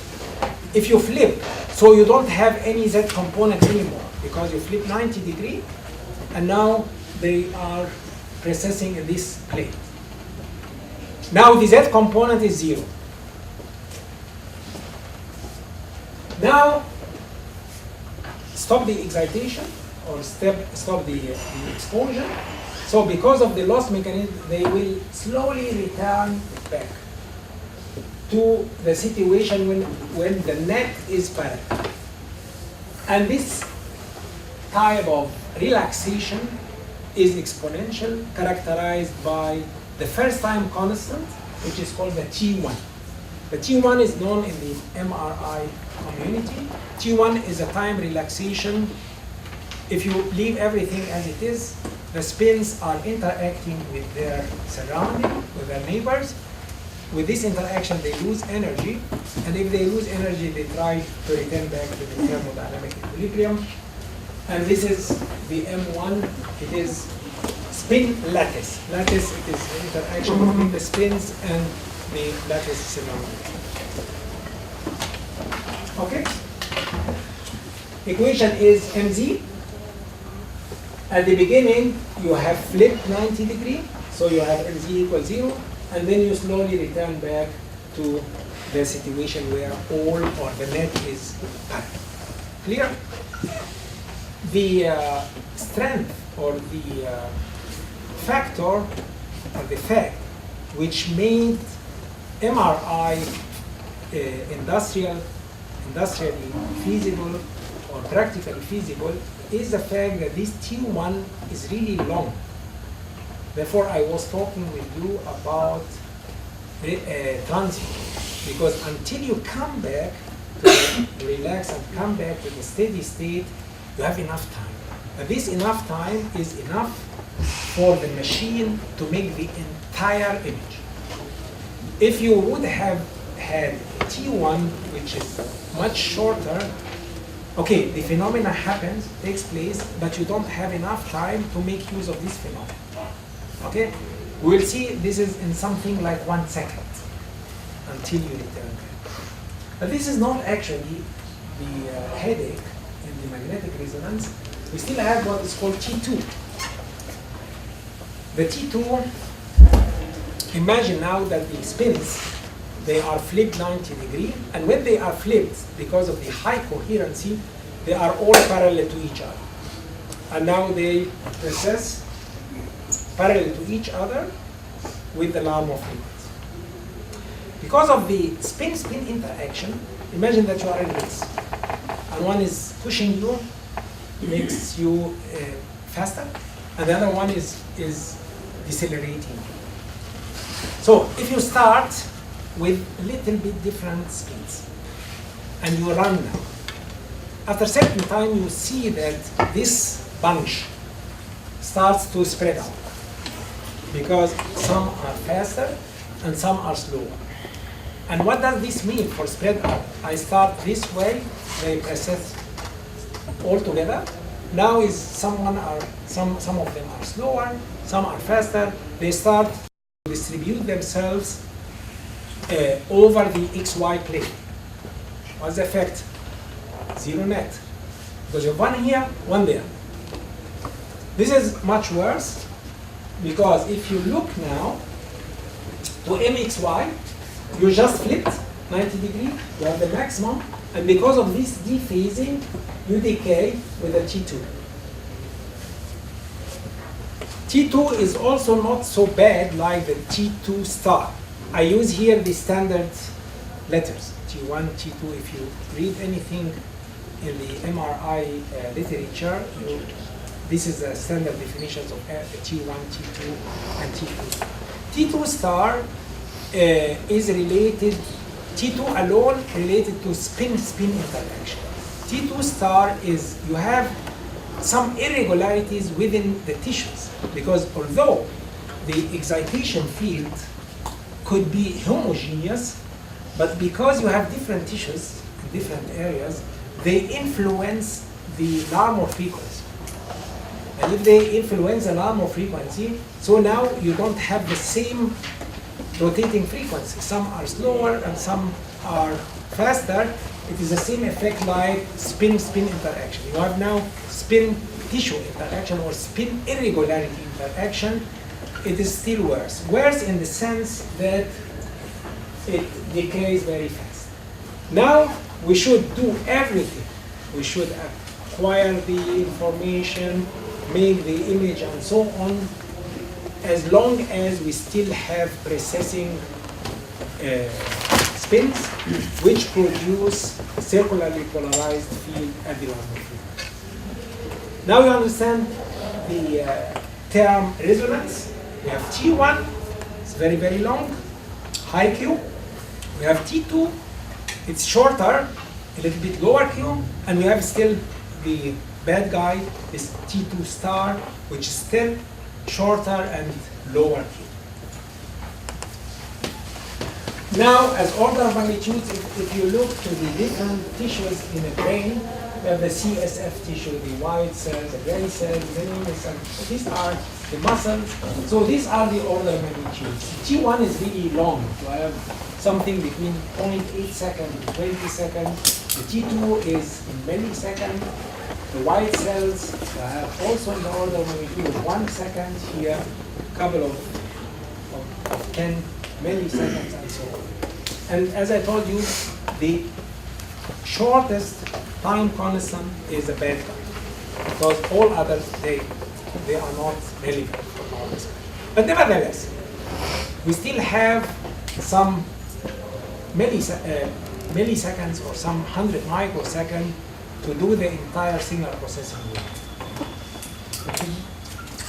If you flip, so you don't have any Z component anymore, because you flip 90 degrees, and now they are precessing in this plate. Now the Z component is 0. Now, stop the excitation, or stop the exposure. So because of the loss mechanism, they will slowly return back to the situation when the net is parallel. And this type of relaxation is exponential, characterized by the first time constant, which is called the T1. The T1 is known in the MRI community. T1 is a time relaxation. If you leave everything as it is, the spins are interacting with their surrounding, with their neighbors. With this interaction, they lose energy. And if they lose energy, they try to return back to the thermodynamic equilibrium. And this is the M1. It is spin lattice. Lattice, it is the interaction between the spins and the lattice surrounding. Okay? Equation is mz. At the beginning, you have flipped 90 degrees, so you have mz equals 0, and then you slowly return back to the situation where all or the net is parallel. Clear? The strength or the factor or the fact which made MRI industrially feasible or practically feasible is the fact that this T1 is really long. Therefore, I was talking with you about transient, because until you come back to relax and come back to the steady state, you have enough time. And this enough time is enough for the machine to make the entire image. If you would have had T1, which is much shorter, okay, the phenomena happens, takes place, but you don't have enough time to make use of this phenomena. Okay? We'll see this is in something like 1 second until you return back. But this is not actually the headache in the magnetic resonance. We still have what is called T2. The T2, imagine now that the spins, they are flipped 90 degrees, and when they are flipped, because of the high coherency, they are all parallel to each other. And now they precess parallel to each other with the norm of limits. Because of the spin-spin interaction, imagine that you are in this, and one is pushing you, makes you faster, and the other one is decelerating. So if you start with a little bit different speeds, and you run now, after a certain time you see that this bunch starts to spread out, because some are faster and some are slower. And what does this mean for spread out? I start this way, they precess all together. Now is some of them are slower, some are faster. They start to distribute themselves over the XY plane. What's the effect? Zero net. Because you have one here, one there. This is much worse, because if you look now to MXY, you just flipped 90 degrees, you have the maximum, and because of this dephasing, you decay with a T2. T2 is also not so bad like the T2 star. I use here the standard letters, T1, T2. If you read anything in the MRI literature, this is the standard definitions of T1, T2, and T2. T2 star is related, T2 alone related to spin-spin interaction. T2 star is, you have some irregularities within the tissues, because although the excitation field could be homogeneous, but because you have different tissues in different areas, they influence the normal frequency. And if they influence the normal frequency, so now you don't have the same rotating frequency. Some are slower and some are faster. It is the same effect like spin-spin interaction. You have now spin-tissue interaction or spin irregularity interaction. It is still worse. Worse in the sense that it decays very fast. Now we should do everything. We should acquire the information, make the image and so on, as long as we still have precessing spins which produce circularly polarized field at the normal frequency. Now you understand the term resonance. We have T1, it's very, very long, high Q. We have T2, it's shorter, a little bit lower Q, and we have still the bad guy, this T2 star, which is still shorter and lower Q. Now, as order of magnitudes, if you look to the different tissues in the brain, we have the CSF tissue, the white cells, the gray cells, the linear cells. These are the muscles. So these are the order of magnitudes. T1 is really long. You have something between 0.8 seconds and 20 seconds. The T2 is in milliseconds. The white cells have also in the order of magnitude of 1 second here, a couple of 10 milliseconds and so on. And as I told you, the shortest time constant is the bad guy, because all others, they are not relevant for our discussion. But nevertheless, we still have some milliseconds or some 100 microseconds to do the entire signal processing work.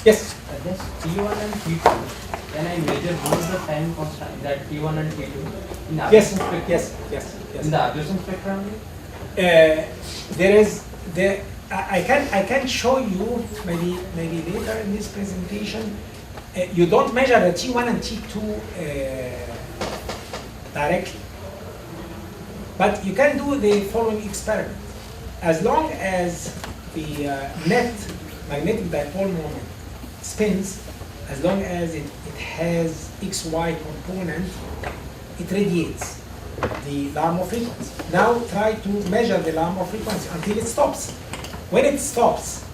Yes? This T1 and T2, can I measure both the time constant, that T1 and T2, in the Yes, spectrum? yes. In the absorption spectrum only? I can show you maybe later in this presentation. You don't measure the T1 and T2 directly, but you can do the following experiment. As long as the net magnetic dipole moment spins, as long as it has XY component, it radiates the Larmor frequency. Now try to measure the Larmor frequency until it stops. When it stops,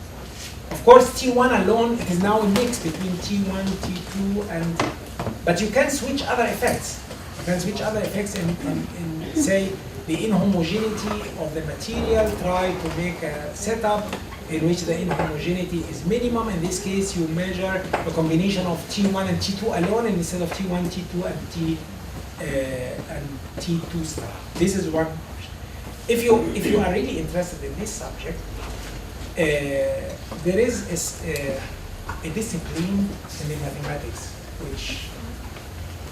of course T1 alone, it is now a mix between T1, T2, but you can switch other effects. You can switch other effects and say the inhomogeneity of the material, try to make a setup in which the inhomogeneity is minimum. In this case, you measure a combination of T1 and T2 alone instead of T1, T2, and T2 star. This is one option. If you are really interested in this subject, there is a discipline in the mathematics which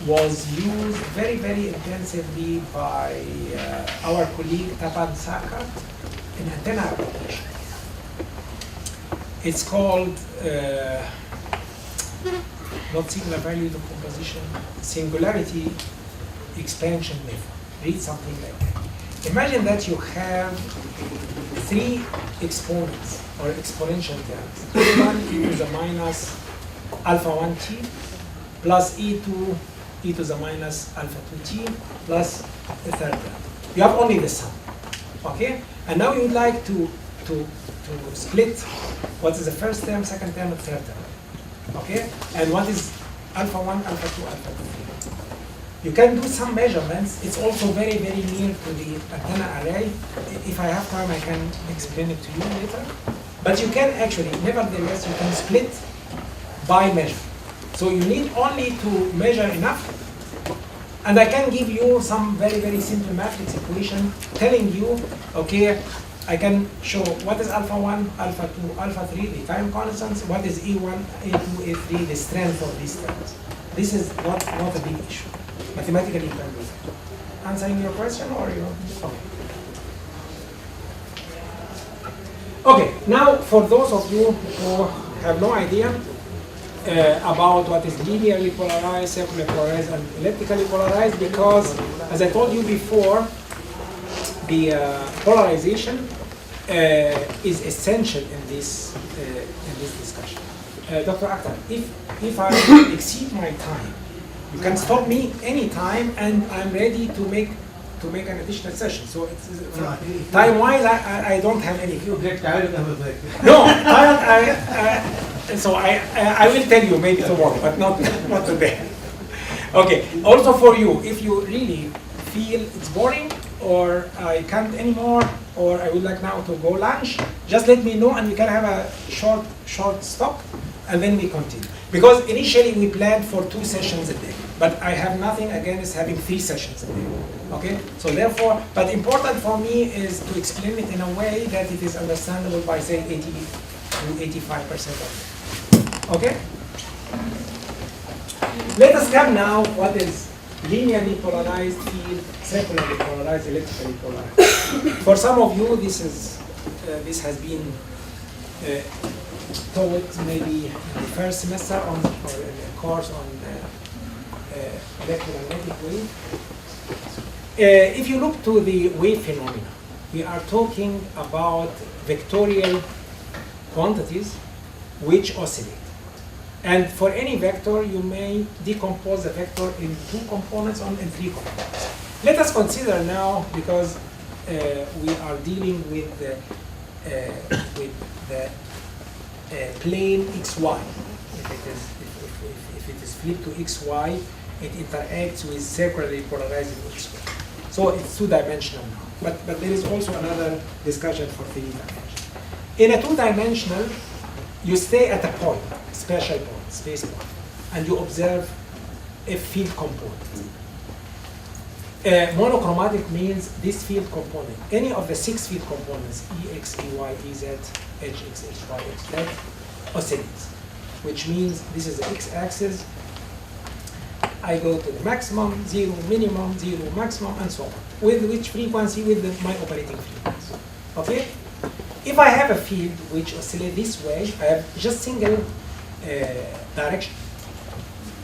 was used very, very intensively by our colleague Tapan Saka in antenna application. It's called not singular value decomposition, singularity expansion method. Read something like that. Imagine that you have three exponents or exponential terms. E1 e to the minus alpha 1t plus e2 e to the minus alpha 2t plus the third term. You have only the sum. Okay? And now you would like to split what is the first term, second term, and third term. Okay? And what is alpha 1, alpha 2, alpha 3? You can do some measurements. It's also very, very near to the antenna array. If I have time, I can explain it to you later. But you can actually, nevertheless, you can split by measure. So you need only to measure enough. And I can give you some very, very simple matrix equation telling you, okay, I can show what is alpha 1, alpha 2, alpha 3, the time constants, what is E1, E2, E3, the strength of these terms. This is not a big issue. Mathematically, you can do that. Answering your question, or you? Okay, now for those of you who have no idea about what is linearly polarized, circularly polarized, and elliptically polarized, because, as I told you before, the polarization is essential in this discussion. Dr. Akhtar, if I exceed my time, you can stop me anytime, and I'm ready to make an additional session. So it's time-wise, I don't have any. You get tired of the break. No, so I will tell you maybe tomorrow, but not today. Okay. Also for you, if you really feel it's boring, or I can't anymore, or I would like now to go lunch, just let me know, and we can have a short stop, and then we continue. Because initially we planned for 2 sessions a day, but I have nothing against having 3 sessions a day. Okay? So therefore, but important for me is to explain it in a way that it is understandable by, say, 80 to 85% of it. Okay? Let us come now what is linearly polarized field, circularly polarized, electrically polarized. For some of you, this has been taught maybe in the first semester or in a course on electromagnetic wave. If you look to the wave phenomena, we are talking about vectorial quantities which oscillate. And for any vector, you may decompose the vector in 2 components and 3 components. Let us consider now, because we are dealing with the plane xy. If it is flipped to xy, it interacts with circularly polarizing xy. So it's 2-dimensional now. But there is also another discussion for 3-dimensional. In a 2-dimensional, you stay at a point, spatial point, space point, and you observe a field component. Monochromatic means this field component, any of the 6 field components, Ex, Ey, Ez, Hx, Hy, Hz, oscillates, which means this is the x-axis. I go to the maximum, 0, minimum, 0, maximum, and so on. With which frequency? With my operating frequency. Okay? If I have a field which oscillates this way, I have just single direction.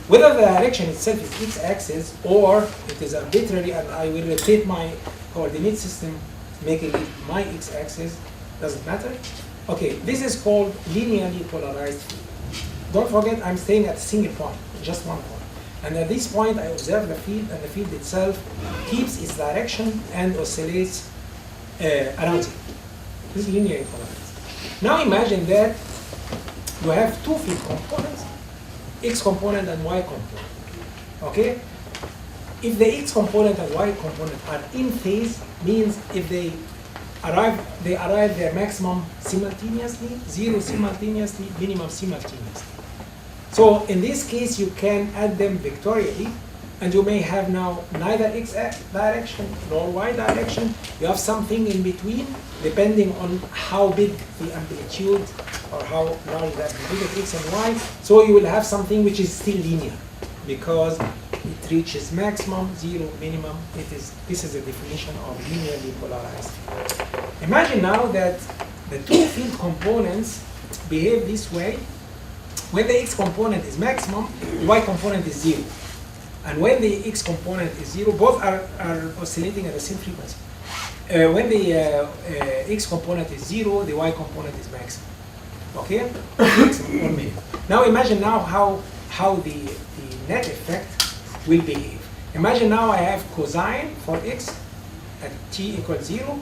Whether the direction itself is x-axis or it is arbitrary and I will rotate my coordinate system making it my x-axis, doesn't matter. Okay, this is called linearly polarized field. Don't forget, I'm staying at a single point, just one point. And at this point, I observe the field, and the field itself keeps its direction and oscillates around it. This is linearly polarized. Now imagine that you have 2 field components, x component and y component. Okay? If the x component and y component are in phase, means if they arrive their maximum simultaneously, 0 simultaneously, minimum simultaneously. So in this case, you can add them vectorially, and you may have now neither x direction nor y direction. You have something in between, depending on how big the amplitude or how large the amplitude of x and y. So you will have something which is still linear, because it reaches maximum, zero, minimum. This is a definition of linearly polarized field. Imagine now that the two field components behave this way. When the x component is maximum, the y component is zero. And when the x component is zero, both are oscillating at the same frequency. When the x component is zero, the y component is maximum. Okay? Maximum or minimum. Now imagine now how the net effect will behave. Imagine now I have cosine for x at t equals 0,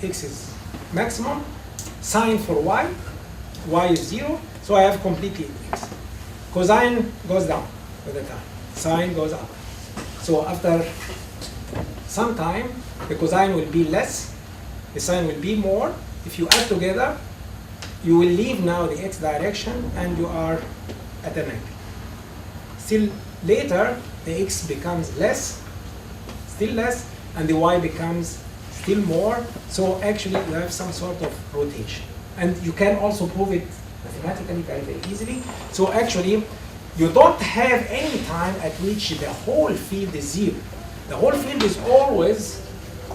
x is maximum, sine for y is 0, so I have completely x. Cosine goes down with the time, sine goes up. So after some time, the cosine will be less, the sine will be more. If you add together, you will leave now the x direction and you are at an angle. Still later, the x becomes less, still less, and the y becomes still more. So actually you have some sort of rotation. And you can also prove it mathematically very, very easily. So actually, you don't have any time at which the whole field is zero. The whole field is always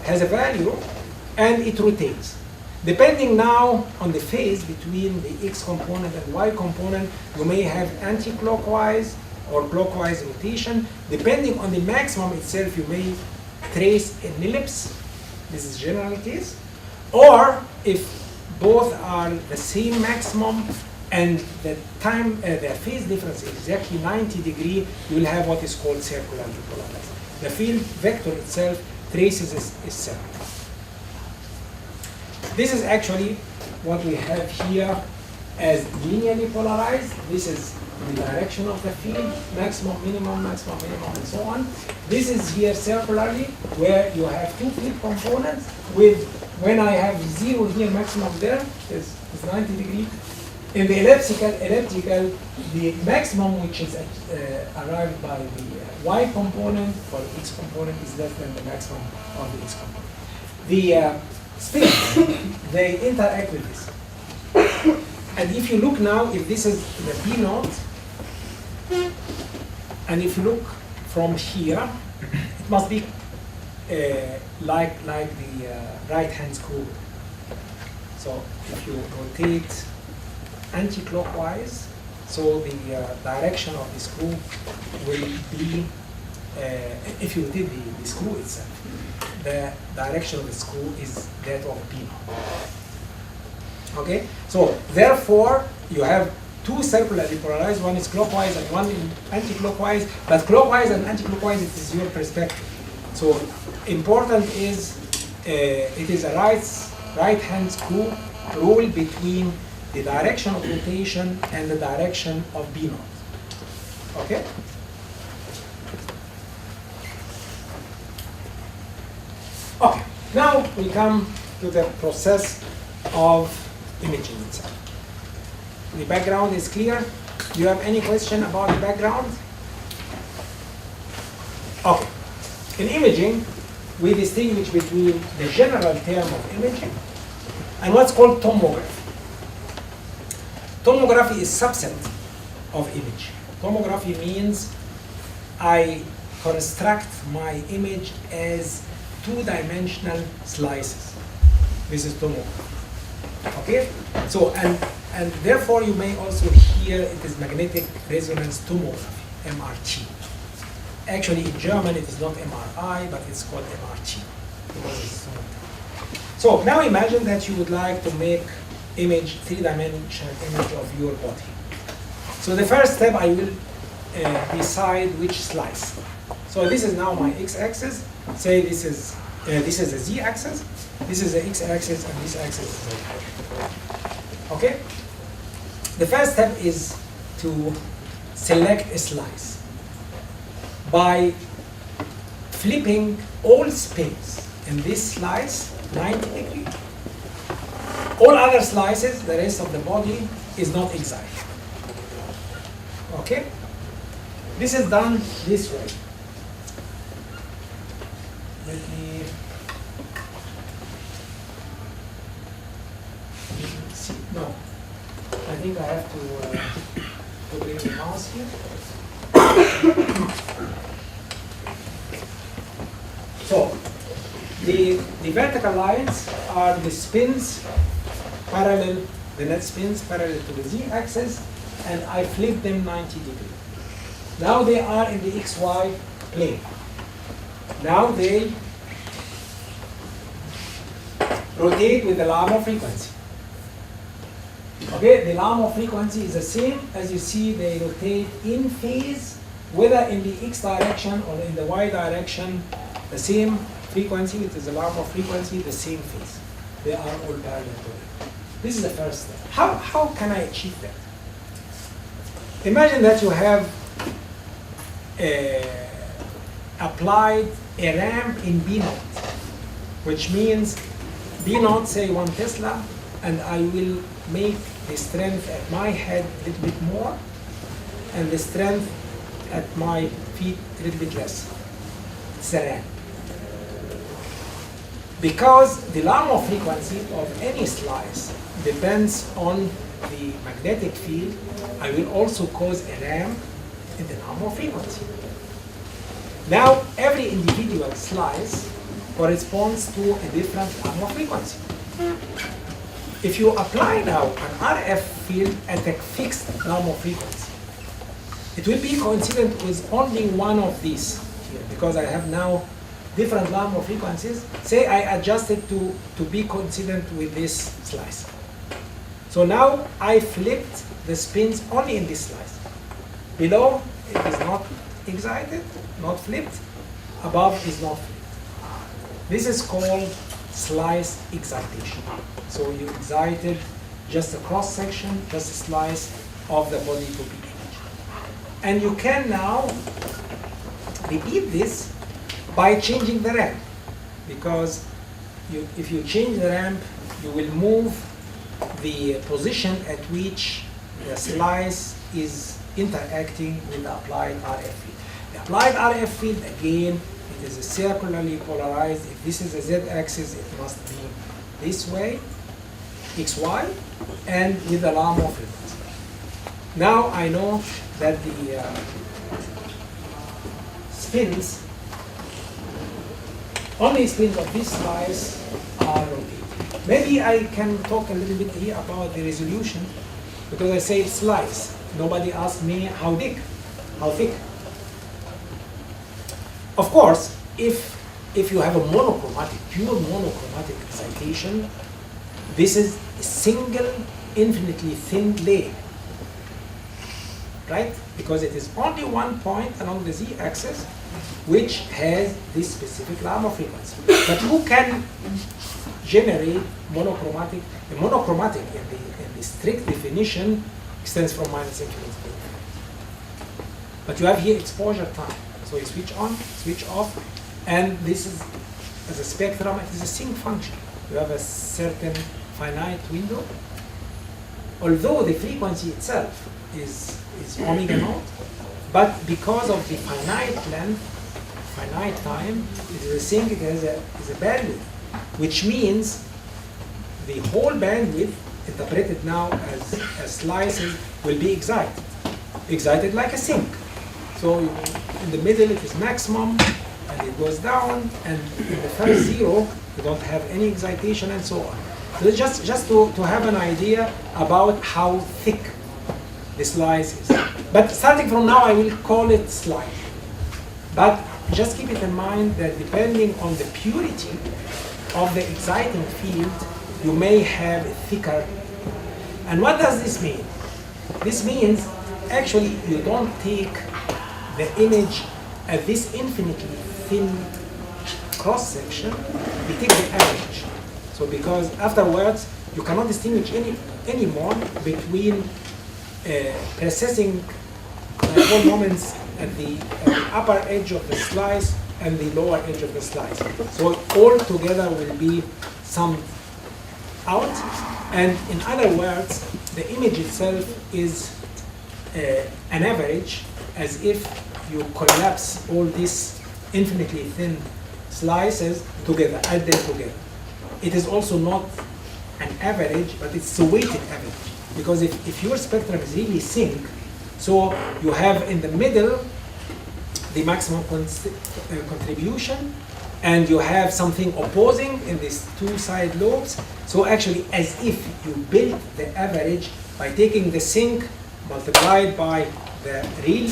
has a value and it rotates. Depending now on the phase between the x component and y component, you may have anti-clockwise or clockwise rotation. Depending on the maximum itself, you may trace an ellipse. This is general case. Or if both are the same maximum and the time, the phase difference is exactly 90 degrees, you will have what is called circularly polarized. The field vector itself traces itself. This is actually what we have here as linearly polarized. This is the direction of the field, maximum, minimum, and so on. This is here circularly, where you have two field components with, when I have 0 here, maximum there, is 90 degrees. In the elliptical, the maximum which is arrived by the y component for the x component is less than the maximum of the x component. The spins, they interact with this. And if you look now, if this is the P naught, and if you look from here, it must be like the right-hand screw. So if you rotate anti-clockwise, so the direction of the screw will be, if you rotate the screw itself, the direction of the screw is that of P naught. Okay, so therefore you have two circularly polarized, one is clockwise and one is anti-clockwise, but clockwise and anti-clockwise, it is your perspective. So important is, it is a right-hand screw rule between the direction of rotation and the direction of B naught. Okay? Okay, now we come to the process of imaging itself. The background is clear. Do you have any question about the background? Okay. In imaging, we distinguish between the general term of imaging and what's called tomography. Tomography is subset of image. Tomography means I construct my image as two-dimensional slices. This is tomography. Okay? So, and therefore you may also hear it is magnetic resonance tomography, MRT. Actually, in German it is not MRI, but it's called MRT. So now imagine that you would like to make image, three-dimensional image of your body. So the first step, I will decide which slice. So this is now my x-axis. Say this is the z-axis. This is the x-axis, and this axis is the y. Okay. The first step is to select a slice by flipping all spins in this slice 90 degrees. All other slices, the rest of the body, is not excited. Okay? This is done this way. let me see. No, I think I have to bring the mouse here. So the vertical lines are the spins parallel, the net spins parallel to the z-axis, and I flip them 90 degrees. Now they are in the xy plane. Now they rotate with the Larmor frequency. Okay, the Larmor frequency is the same as you see they rotate in phase, whether in the x direction or in the y direction, the same frequency, it is the Larmor frequency, the same phase. They are all parallel to it. This is the first step. How can I achieve that? Imagine that you have applied a ramp in B naught, which means B naught, say 1 Tesla, and I will make the strength at my head a little bit more, and the strength at my feet a little bit less. It's a ramp. Because the Larmor frequency of any slice depends on the magnetic field, I will also cause a ramp in the Larmor frequency. Now, every individual slice corresponds to a different Larmor frequency. If you apply now an RF field at a fixed Larmor frequency, it will be coincident with only one of these here, because I have now different Larmor frequencies. Say I adjust it to be coincident with this slice. So now I flipped the spins only in this slice. Below, it is not excited, not flipped. Above is not flipped. This is called slice excitation. So you excited just a cross section, just a slice of the body to be imaged. And you can now repeat this by changing the ramp, because if you change the ramp, you will move the position at which the slice is interacting with the applied RF field. The applied RF field, again, it is circularly polarized. If this is a z-axis, it must be this way, xy, and with the Larmor frequency. Now I know that the spins, only spins of this slice are rotating. Maybe I can talk a little bit here about the resolution, because I say slice. Nobody asked me how thick. Of course, if you have a monochromatic, pure monochromatic excitation, this is a single, infinitely thin layer, right? Because it is only one point along the z-axis which has this specific Larmor frequency. But who can generate monochromatic? The monochromatic in the strict definition extends from -infinity to infinity. But you have here exposure time. So you switch on, switch off, and this is, as a spectrum, it is a sinc function. You have a certain finite window. Although the frequency itself is omega naught, but because of the finite length, finite time, it is a sinc, it is a bandwidth, which means the whole bandwidth, interpreted now as slices, will be excited like a sinc. So in the middle it is maximum, and it goes down, and in the first zero you don't have any excitation, and so on. So just to have an idea about how thick the slice is. But starting from now I will call it slice. But just keep it in mind that depending on the purity of the exciting field, you may have a thicker. And what does this mean? This means actually you don't take the image at this infinitely thin cross section, you take the average. So because afterwards you cannot distinguish anymore between precessing all moments at the upper edge of the slice and the lower edge of the slice. So all together will be summed out, and in other words, the image itself is an average, as if you collapse all this infinitely thin slices together, add them together. It is also not an average, but it's a weighted average. Because if your spectrum is really sync, so you have in the middle the maximum contribution, and you have something opposing in these two side lobes. So actually, as if you build the average by taking the sync multiplied by the real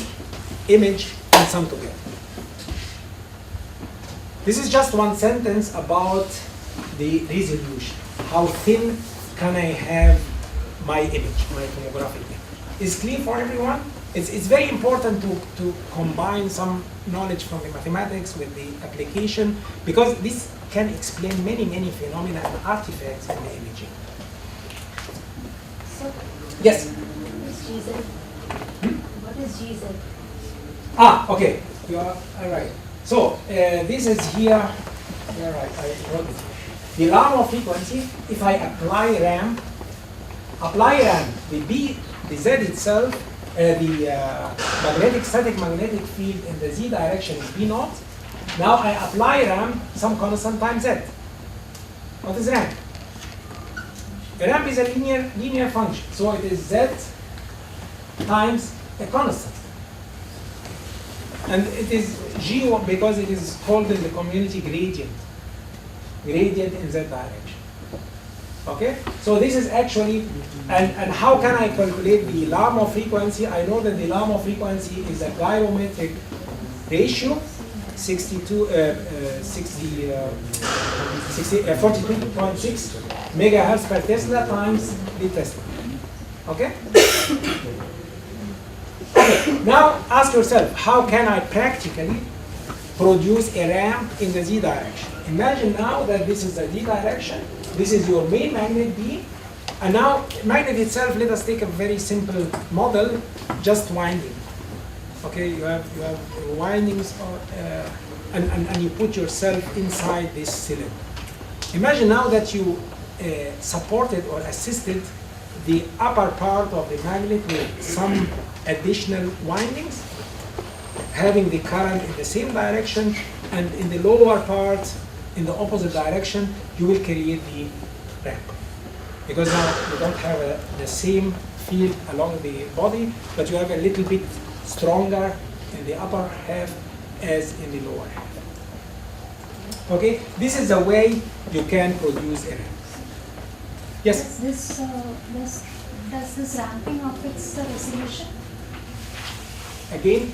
image and sum together. This is just one sentence about the resolution. How thin can I have my image, my tomographic image? Is clear for everyone? It's very important to combine some knowledge from the mathematics with the application, because this can explain many phenomena and artifacts in the imaging. So, Yes? what is GZ? What is GZ? Okay, you are right. So this is here, you're right, I wrote it. The Larmor frequency, if I apply RAM, the Z itself, the static magnetic field in the Z direction is B naught. Now I apply RAM, some constant times Z. What is RAM? RAM is a linear function, so it is Z times a constant. And it is G because it is called in the community gradient in Z direction. Okay? So this is actually, and how can I calculate the Larmor frequency? I know that the Larmor frequency is a gyrometric ratio, 42.6 megahertz per Tesla times the Tesla. Okay? Okay, now ask yourself, how can I practically produce a ramp in the Z direction? Imagine now that this is the Z direction, this is your main magnet B, and now magnet itself, let us take a very simple model, just winding. Okay, you have windings, and you put yourself inside this cylinder. Imagine now that you supported or assisted the upper part of the magnet with some additional windings, having the current in the same direction, and in the lower part, in the opposite direction, you will create the ramp. Because now you don't have the same field along the body, but you have a little bit stronger in the upper half as in the lower half. Okay, this is the way you can produce a ramp. Yes? Does this ramping affects the resolution? Again,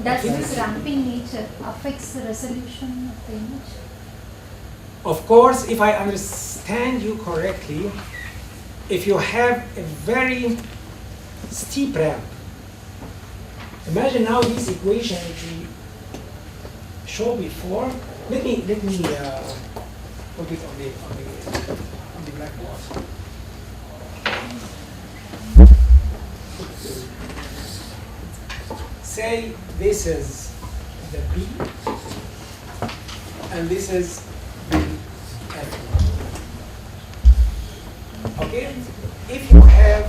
Does this ramping nature affects the resolution of the image? Of course, if I understand you correctly, if you have a very steep ramp, imagine now this equation which we showed before. Let me put it on the blackboard. Say this is the B, and this is the F. Okay? If you have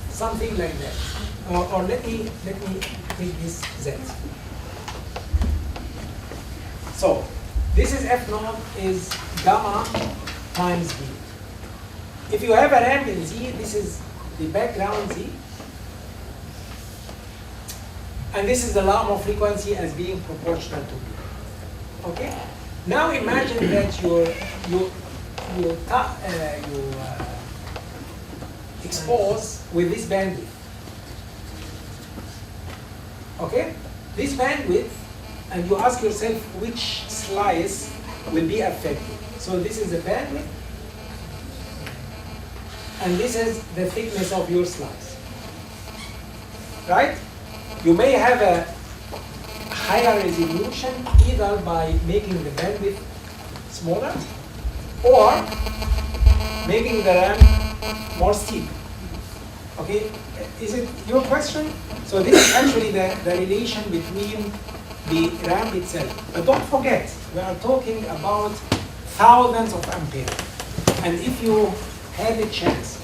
something like that, or let me take this Z. So this is F naught is gamma times B. If you have a ramp in Z, this is the background Z. And this is the Larmor frequency as being proportional to B. Okay? Now imagine that you expose with this bandwidth. Okay? This bandwidth, and you ask yourself which slice will be affected. So this is the bandwidth, and this is the thickness of your slice. Right? You may have a higher resolution either by making the bandwidth smaller or making the ramp more steep. Okay, is it your question? So this is actually the relation between the ramp itself. But don't forget, we are talking about thousands of ampere. And if you had a chance,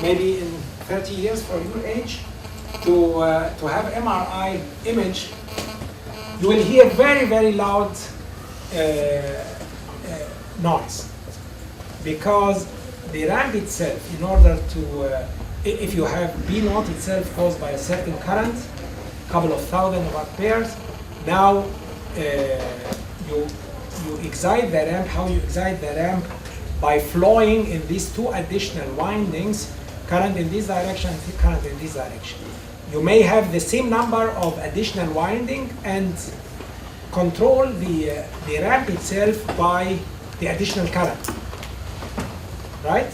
maybe in 30 years for your age, to have MRI image you will hear very, very loud noise. Because the ramp itself, in order to, if you have B naught itself caused by a certain current, couple of thousand of amperes, now you excite the ramp. How you excite the ramp? By flowing in these two additional windings, current in this direction, current in this direction. You may have the same number of additional winding and control the ramp itself by the additional current, right?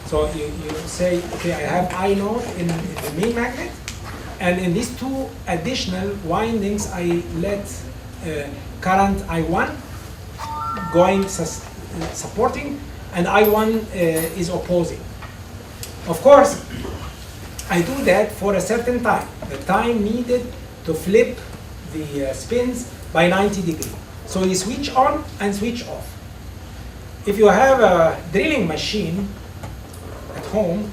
So you say, okay, I have I naught in the main magnet, and in these two additional windings, I let current I1 going supporting, and I1 is opposing. Of course, I do that for a certain time, the time needed to flip the spins by 90 degrees. So you switch on and switch off. If you have a drilling machine at home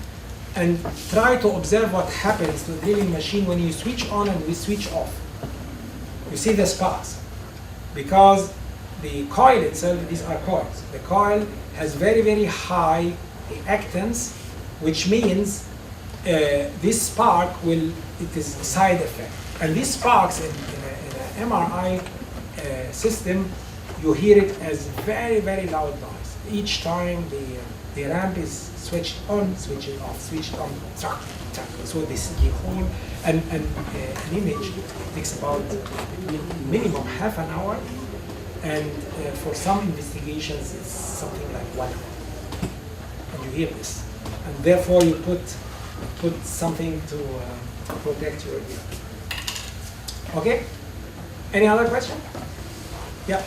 and try to observe what happens to the drilling machine when you switch on and we switch off, you see the sparks. Because the coil itself, these are coils. The coil has very, very high reactance, which means this spark it is a side effect. And these sparks in an MRI system, you hear it as very, very loud noise. Each time the ramp is switched on, switching off, switched on, track, track. So this the whole, and an image takes about minimum half an hour, and for some investigations it's something like 1 hour. And you hear this, and therefore you put something to protect your ear. Okay? Any other question? Yeah.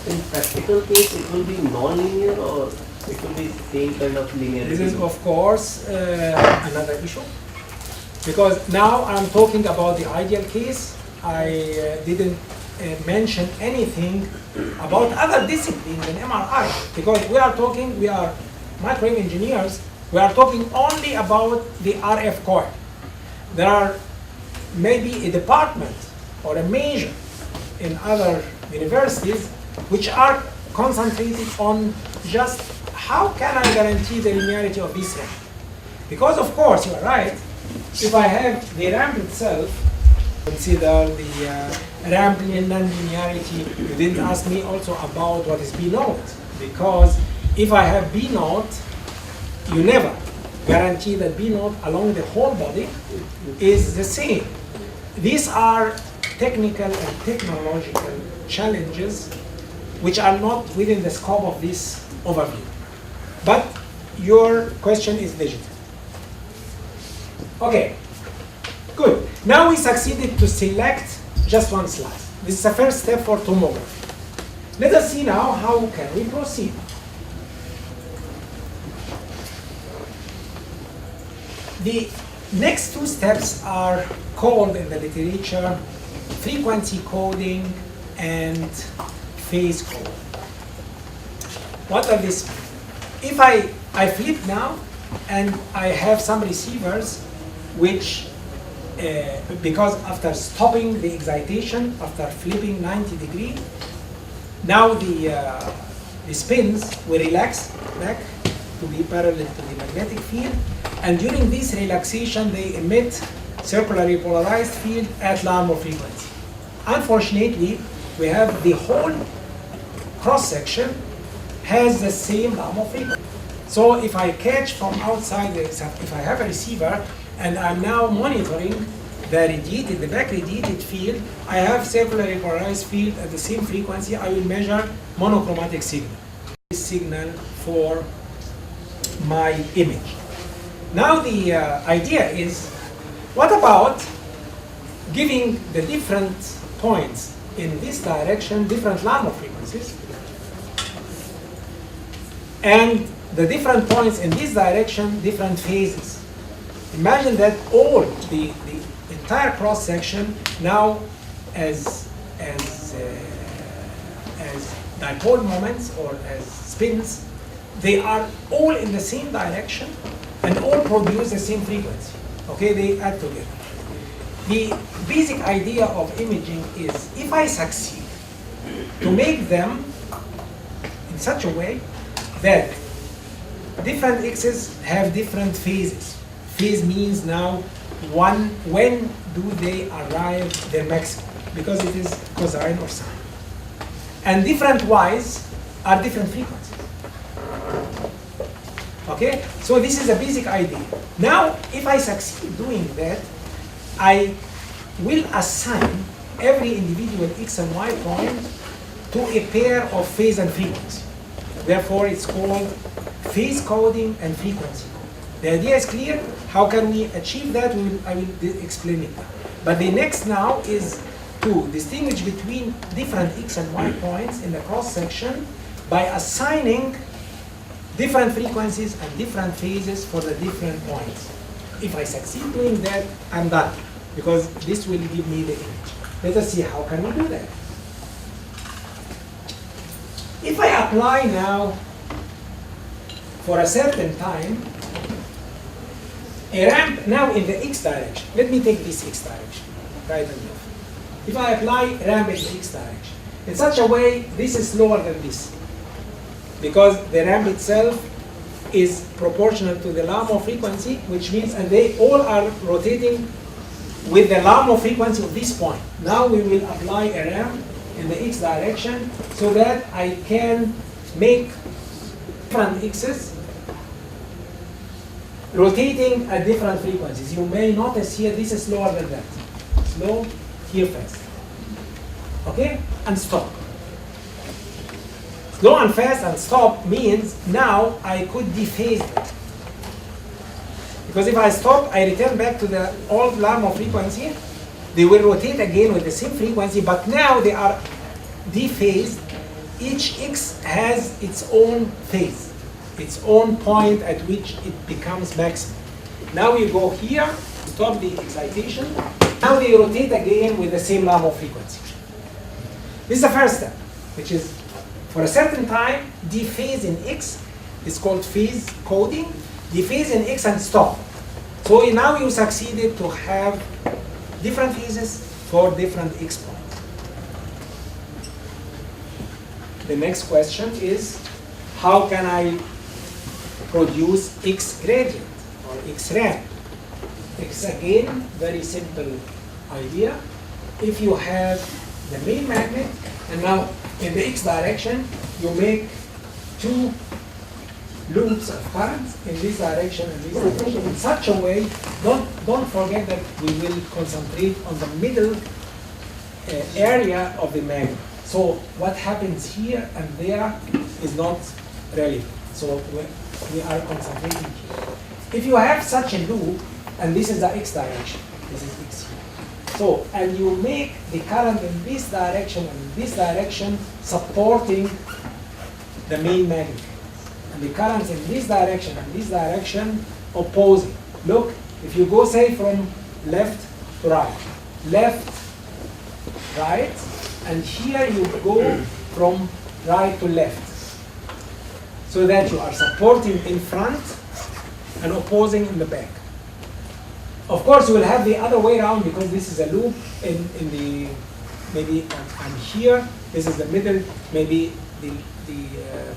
In practical case, it will be non-linear or it will be same kind of linearity? This is, of course, another issue. Because now I'm talking about the ideal case. I didn't mention anything about other disciplines in MRI. Because we are microwave engineers, we are talking only about the RF coil. There are maybe a department or a major in other universities which are concentrated on just how can I guarantee the linearity of this ramp. Because of course, you are right, if I have the ramp itself, consider the ramp non-linearity. You didn't ask me also about what is B naught, because if I have B naught, you never guarantee that B naught along the whole body is the same. These are technical and technological challenges which are not within the scope of this overview. But your question is legitimate. Okay, good. Now we succeeded to select just one slide. This is the first step for tomography. Let us see now how can we proceed. The next two steps are called in the literature frequency coding and phase coding. What are these? If I flip now and I have some receivers which, because after stopping the excitation, after flipping 90 degrees, now the spins will relax back to be parallel to the magnetic field, and during this relaxation they emit circularly polarized field at Larmor frequency. Unfortunately, we have the whole cross-section has the same Larmor frequency. So if I catch from outside, if I have a receiver and I'm now monitoring the back radiated field, I have circularly polarized field at the same frequency, I will measure monochromatic signal. This signal for my image. Now the idea is, what about giving the different points in this direction different Larmor frequencies, and the different points in this direction different phases? Imagine that all the entire cross section now as dipole moments or as spins, they are all in the same direction and all produce the same frequency. Okay, they add together. the basic idea of imaging is if I succeed to make them in such a way that different x's have different phases. Phase means now when do they arrive their maximum, because it is cosine or sine. And different y's are different frequencies. Okay, so this is a basic idea. Now, if I succeed doing that, I will assign every individual x and y point to a pair of phase and frequency. Therefore, it's called phase coding and frequency coding. The idea is clear. How can we achieve that? I will explain it now. But the next now is to distinguish between different x and y points in the cross section by assigning different frequencies and different phases for the different points. If I succeed doing that, I'm done, because this will give me the image. Let us see how can we do that. If I apply now for a certain time a ramp now in the x direction, let me take this x direction, right and left. If I apply a ramp in the x direction, in such a way this is slower than this, because the ramp itself is proportional to the Larmor frequency, which means, and they all are rotating with the Larmor frequency of this point. Now we will apply a ramp in the x direction so that I can make different x's rotating at different frequencies. You may notice here this is slower than that. Slow, here fast. Okay? And stop. Slow and fast and stop means now I could dephase them. Because if I stop, I return back to the old Larmor frequency. They will rotate again with the same frequency, but now they are dephased. Each x has its own phase, its own point at which it becomes maximum. Now you go here, stop the excitation. Now they rotate again with the same Larmor frequency. This is the first step, which is for a certain time, dephase in x is called phase coding. Dephase in x and stop. So now you succeeded to have different phases for different x points. The next question is, how can I produce x gradient or x ramp? X again, very simple idea. If you have the main magnet, and now in the x direction, you make two loops of currents in this direction and this direction in such a way. Don't forget that we will concentrate on the middle area of the magnet. So what happens here and there is not relevant. So we are concentrating here. If you have such a loop, and this is the x direction, this is x here. So, and you make the current in this direction and in this direction supporting the main magnet. And the currents in this direction and this direction opposing. Look, if you go, say, from left to right, and here you go from right to left, so that you are supporting in front and opposing in the back. Of course, you will have the other way around, because this is a loop in the, maybe I'm here, this is the middle, maybe the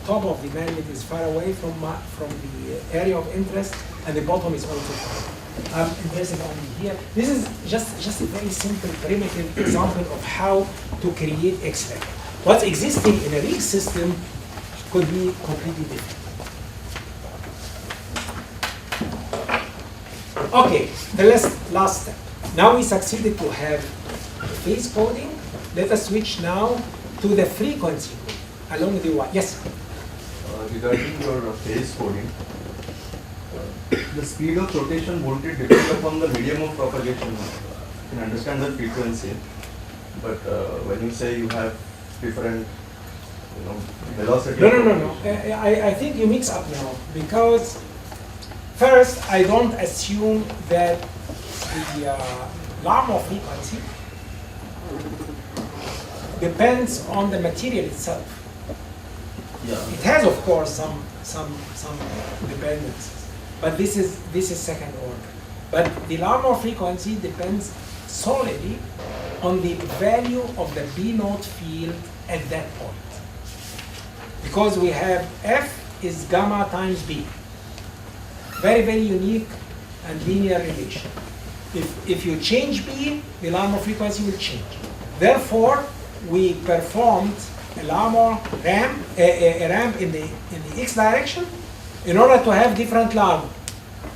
top of the magnet is far away from the area of interest, and the bottom is also far. I'm interested only here. This is just a very simple, primitive example of how to create X-ray. What's existing in a Rig system could be completely different. Okay, the last step. Now we succeeded to have phase coding. Let us switch now to the frequency along the Y. Yes? Regarding your phase coding, the speed of rotation won't it depend upon the medium of propagation? You can understand the frequency, but when you say you have different, velocity. No. I think you mix up now, because first I don't assume that the Larmor frequency depends on the material itself. Yeah. It has, of course, some dependencies, but this is second order. But the Larmor frequency depends solely on the value of the B naught field at that point. Because we have F is gamma times B. Very, very unique and linear relation. If you change B, the Larmor frequency will change. Therefore, we performed a ramp in the x direction in order to have different Larmor,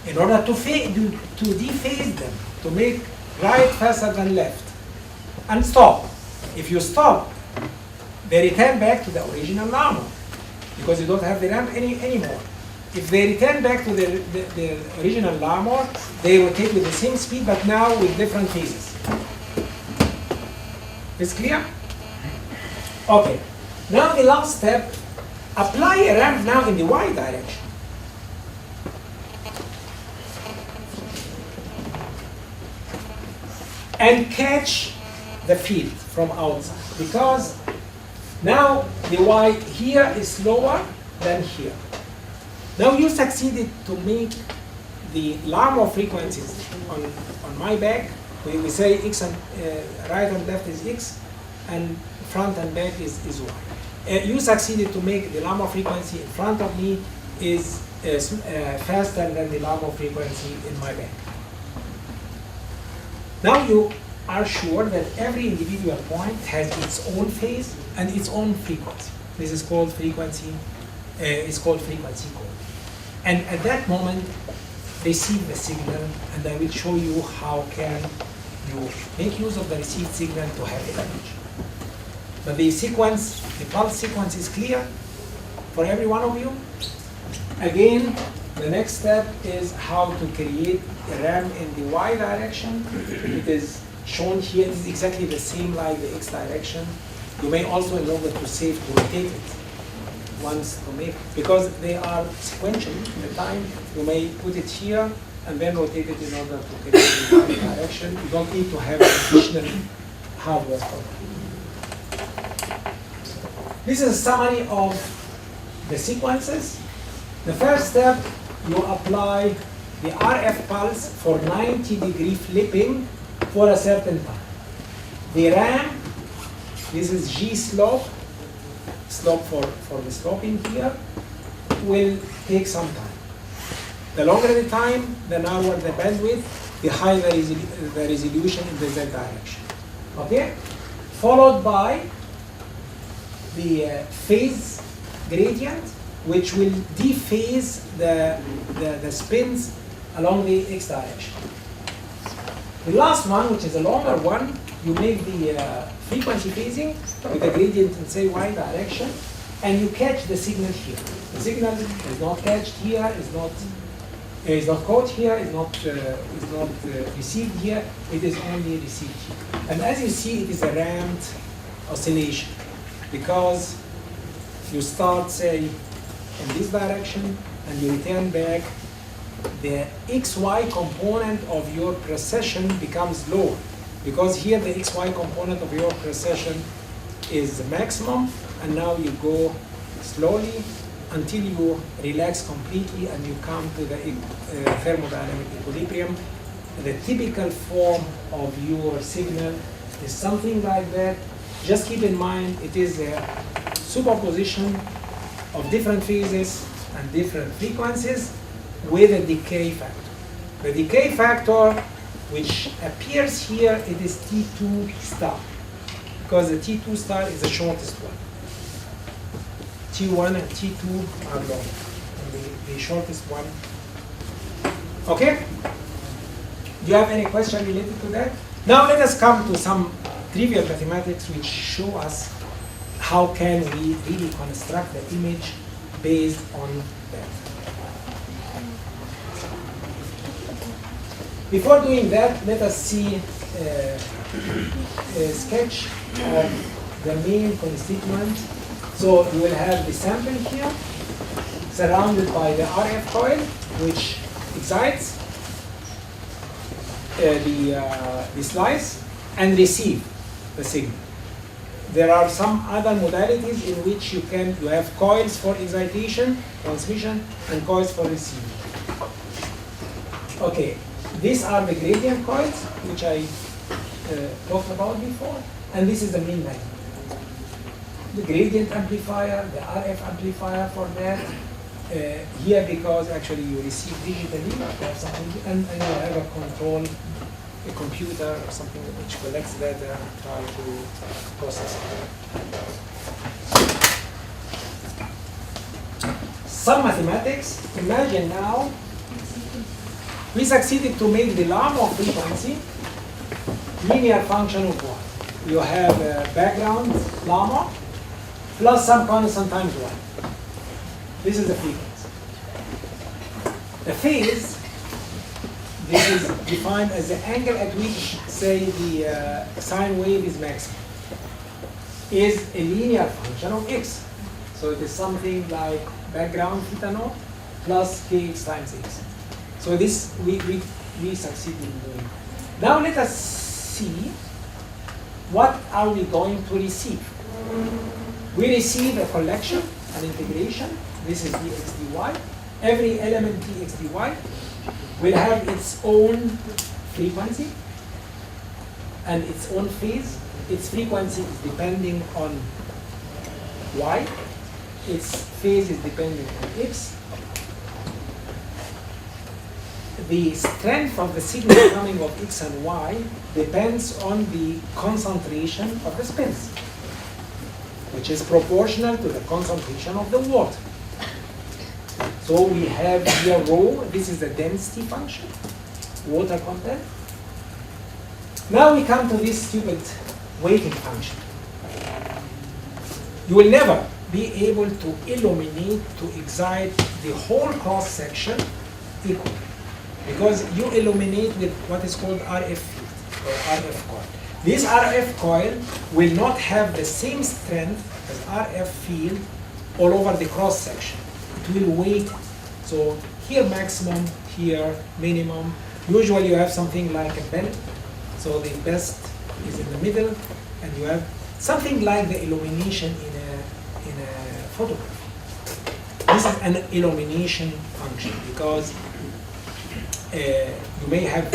in order to dephase them, to make right faster than left, and stop. If you stop, they return back to the original Larmor because you don't have the ramp anymore. If they return back to the original Larmor, they rotate with the same speed, but now with different phases. It's clear? Okay. Now the last step, apply a ramp now in the y direction. And catch the field from outside. Because now the y here is lower than here. Now you succeeded to make the Larmor frequencies on my back. We say x and right and left is x, and front and back is y. You succeeded to make the Larmor frequency in front of me is faster than the Larmor frequency in my back. Now you are sure that every individual point has its own phase and its own frequency. This is called frequency. It's called frequency code. And at that moment, receive the signal, and I will show you how can you make use of the received signal to have a image. But the sequence, the pulse sequence is clear for every one of you. Again, the next step is how to create a ramp in the y direction. It is shown here. It is exactly the same like the x direction. You may also, in order to save, to rotate it once to make, because they are sequential in the time, you may put it here and then rotate it in order to create the y direction. You don't need to have additional hardware for that. This is a summary of the sequences. The first step, you apply the RF pulse for 90-degree flipping for a certain time. The ramp, this is G slope for the sloping here, will take some time. The longer the time, the narrower the bandwidth, the higher the resolution in the Z direction. Okay? Followed by the phase gradient, which will dephase the spins along the x direction. The last one, which is a longer one, you make the frequency phasing with the gradient in, say, y direction, and you catch the signal here. The signal is not catched here, is not caught here, is not received here. It is only received here. And as you see, it is a ramped oscillation because you start, say, in this direction, and you return back. The xy component of your precession becomes lower because here the xy component of your precession is the maximum, and now you go slowly until you relax completely and you come to the thermodynamic equilibrium. The typical form of your signal is something like that. Just keep in mind it is a superposition of different phases and different frequencies with a decay factor. The decay factor, which appears here, it is T2 star, because the T2 star is the shortest one. T1 and T2 are long, and the shortest one. Okay? Do you have any question related to that? Now let us come to some trivial mathematics which show us how can we really construct the image based on that. Before doing that, let us see a sketch of the main constituent. So you will have the sample here, surrounded by the RF coil, which excites the slice and receive the signal. There are some other modalities in which you have coils for excitation, transmission, and coils for receiving. Okay. These are the gradient coils, which I talked about before, and this is the main magnet. The gradient amplifier, the RF amplifier for that. Here, because actually you receive digitally, you have something, and you have a control, a computer or something which collects data and try to process it. Some mathematics. Imagine now we succeeded to make the Lamont frequency linear function of y. You have a background Lamont plus some constant times y. This is the frequency. The phase, this is defined as the angle at which, say, the sine wave is maximum, is a linear function of x. So it is something like background theta naught plus kx times x. So this we succeeded in doing. Now let us see what are we going to receive. We receive a collection, an integration. This is dx dy. Every element dx dy will have its own frequency and its own phase. Its frequency is depending on y. Its phase is depending on x. The strength of the signal coming of x and y depends on the concentration of the spins, which is proportional to the concentration of the water. So we have here rho, this is the density function, water content. Now we come to this stupid weighting function. You will never be able to illuminate, to excite the whole cross section equally, because you illuminate with what is called RF field or RF coil. This RF coil will not have the same strength as RF field all over the cross section. It will weight. So here maximum, here minimum. Usually you have something like a belt. So the best is in the middle, and you have something like the illumination in a photograph. This is an illumination function because you may have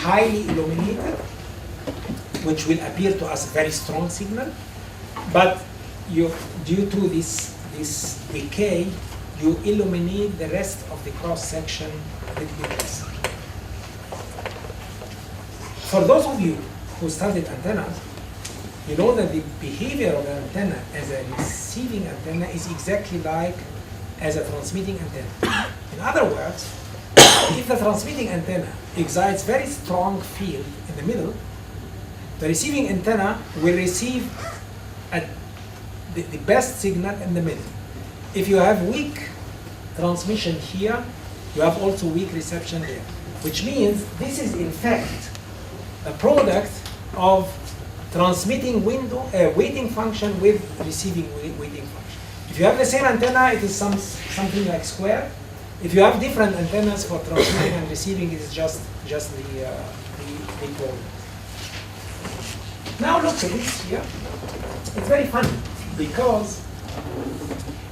highly illuminated, which will appear to us a very strong signal, but due to this decay, you illuminate the rest of the cross section a little bit less. For those of you who studied antennas, you know that the behavior of an antenna as a receiving antenna is exactly like as a transmitting antenna. In other words, if the transmitting antenna excites very strong field in the middle, the receiving antenna will receive the best signal in the middle. If you have weak transmission here, you have also weak reception there, which means this is in fact a product of transmitting weighting function with receiving weighting function. If you have the same antenna, it is something like square. If you have different antennas for transmitting and receiving, it is just the equal. Now look at this here. It's very funny because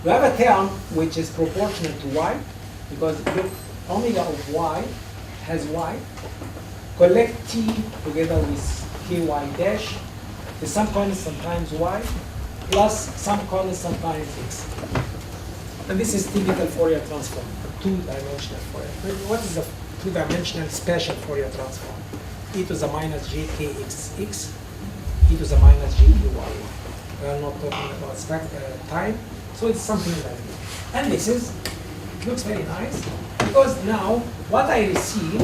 we have a term which is proportional to y, because look, omega of y has y. Collect t together with ky dash, the some constant times y, plus some constant times x. And this is typical Fourier transform, two-dimensional Fourier. What is a two-dimensional special Fourier transform? E to the minus j kx x, e to the minus j ky y. We are not talking about time, so it's something like that. And this looks very nice, because now what I receive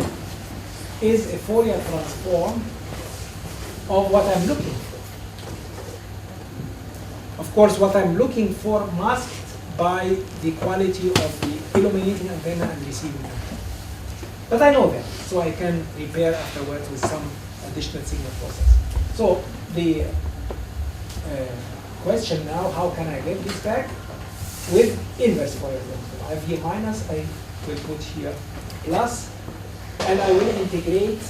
is a Fourier transform of what I'm looking for. Of course, what I'm looking for masked by the quality of the illuminating antenna and receiving antenna. But I know that, so I can repair afterwards with some additional signal process. So the question now, how can I get this back? With inverse Fourier transform. I have here minus, I will put here plus, and I will integrate.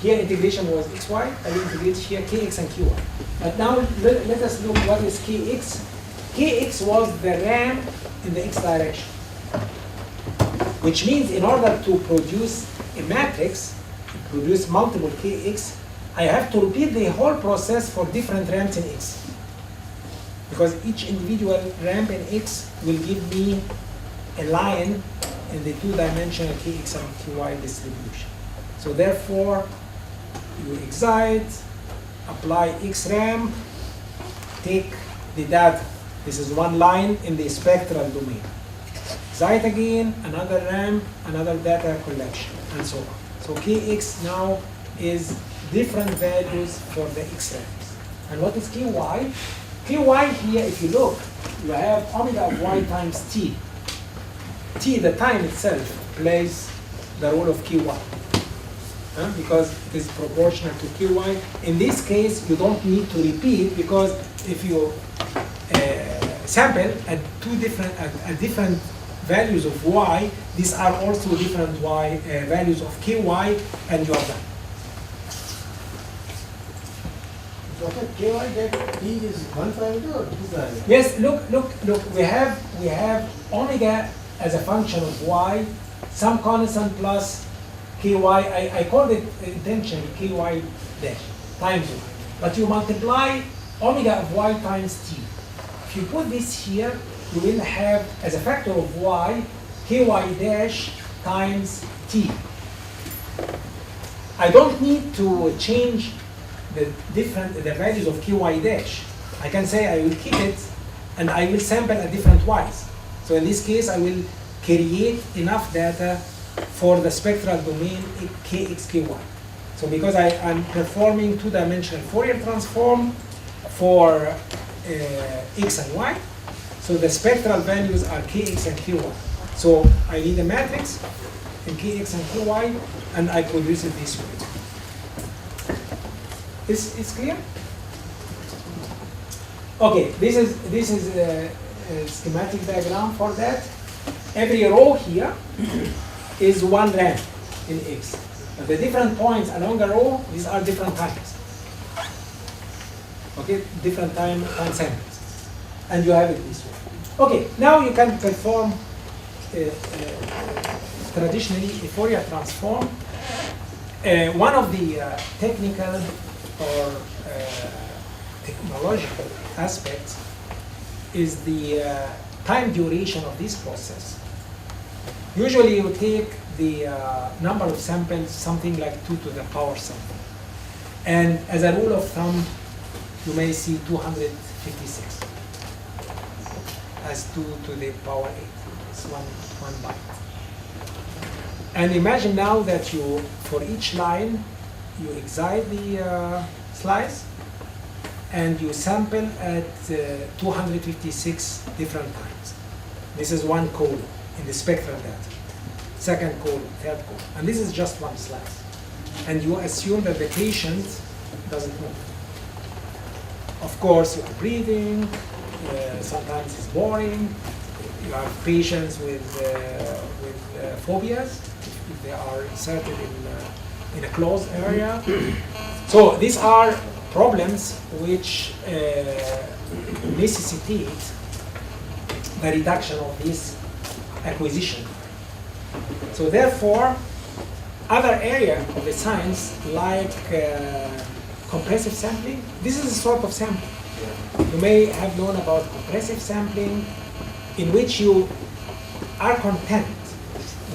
Here integration was xy, I will integrate here kx and ky. But now let us look what is kx. Kx was the ramp in the x direction, which means in order to produce a matrix, produce multiple kx, I have to repeat the whole process for different ramps in X. Because each individual ramp in X will give me a line in the two-dimensional Kx and Ky distribution. So therefore, you excite, apply X ramp, take the data. This is one line in the spectral domain. Excite again, another ramp, another data collection, and so on. So Kx now is different values for the X ramps. And what is Ky? Ky here, if you look, you have omega of y times t. T, the time itself, plays the role of Ky. Because it is proportional to Ky. In this case, you don't need to repeat, because if you sample at different values of y, these are also different y values of Ky, and you are done. Okay, Ky that T is 1 parameter or 2 parameter? Yes, look. We have omega as a function of y, some constant plus Ky. I called it intentionally Ky dash times y. But you multiply omega of y times t. If you put this here, you will have as a factor of y Ky dash times t. I don't need to change the values of Ky dash. I can say I will keep it and I will sample at different y's. So in this case, I will create enough data for the spectral domain Kx, Ky. So because I am performing two-dimensional Fourier transform for X and Y, so the spectral values are Kx and Ky. So I need a matrix in Kx and Ky, and I produce it this way. Is clear? Okay, this is a schematic diagram for that. Every row here is one ramp in X. But the different points along a row, these are different times. Okay, different time samples. And you have it this way. Okay, now you can perform traditionally a Fourier transform. One of the technical or technological aspects is the time duration of this process. Usually you take the number of samples, something like 2 to the power something. And as a rule of thumb, you may see 256 as 2 to the power 8. It's one byte. And imagine now that you, for each line, you excite the slice and you sample at 256 different times. This is one column in the spectral data. Second column, third column. And this is just one slice. And you assume that the patient doesn't move. Of course, you are breathing, sometimes it's boring. You have patients with phobias, if they are inserted in a closed area. So these are problems which necessitate the reduction of this acquisition. So therefore, other area of the science like compressive sampling, this is a sort of sampling. You may have known about compressive sampling, in which you are content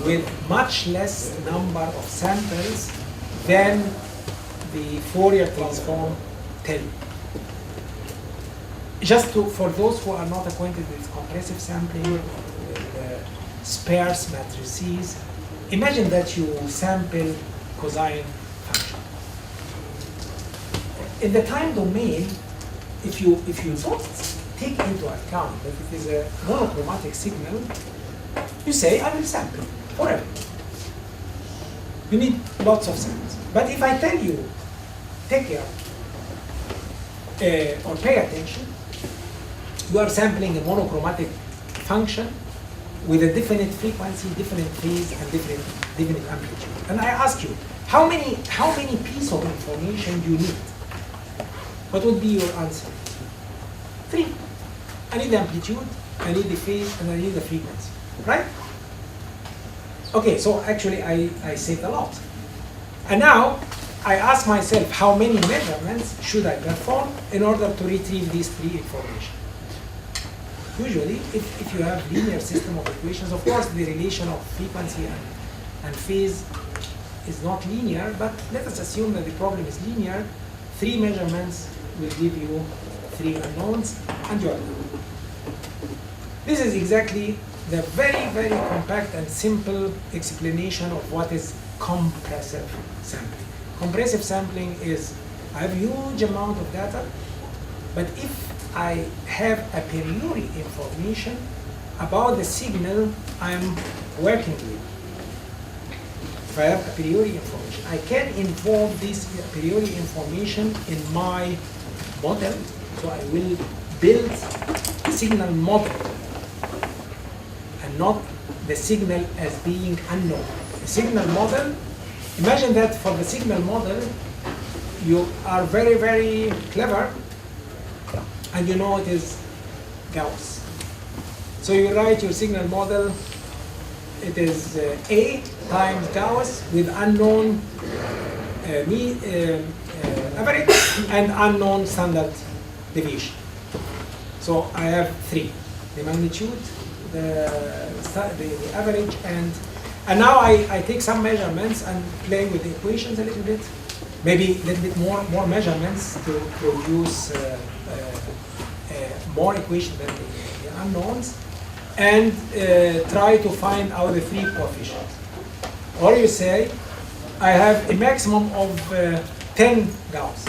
with much less number of samples than the Fourier transform tell you. Just for those who are not acquainted with compressive sampling, with sparse matrices, imagine that you sample cosine function. In the time domain, if you don't take into account that it is a monochromatic signal, you say, I will sample forever. You need lots of samples. But if I tell you, take care, or pay attention, you are sampling a monochromatic function with a definite frequency, different phase, and different amplitude. And I ask you, how many pieces of information do you need? What would be your answer? 3. I need the amplitude, I need the phase, and I need the frequency, right? Okay, so actually I saved a lot. And now, I ask myself how many measurements should I perform in order to retrieve these three information. Usually, if you have linear system of equations, of course the relation of frequency and phase is not linear, but let us assume that the problem is linear. 3 measurements will give you 3 unknowns, and you are done. This is exactly the very, very compact and simple explanation of what is compressive sampling. Compressive sampling is, I have huge amount of data, but if I have a priori information about the signal I'm working with, if I have a priori information, I can involve this priori information in my model. So I will build a signal model and not the signal as being unknown. The signal model, imagine that for the signal model, you are very, very clever and you know it is Gauss. So you write your signal model, it is A times Gauss with unknown average and unknown standard deviation. So I have 3, the magnitude, the average, and now I take some measurements and play with the equations a little bit, maybe a little bit more measurements to produce more equations than the unknowns, and try to find out the 3 coefficients. Or you say, I have a maximum of 10 Gauss.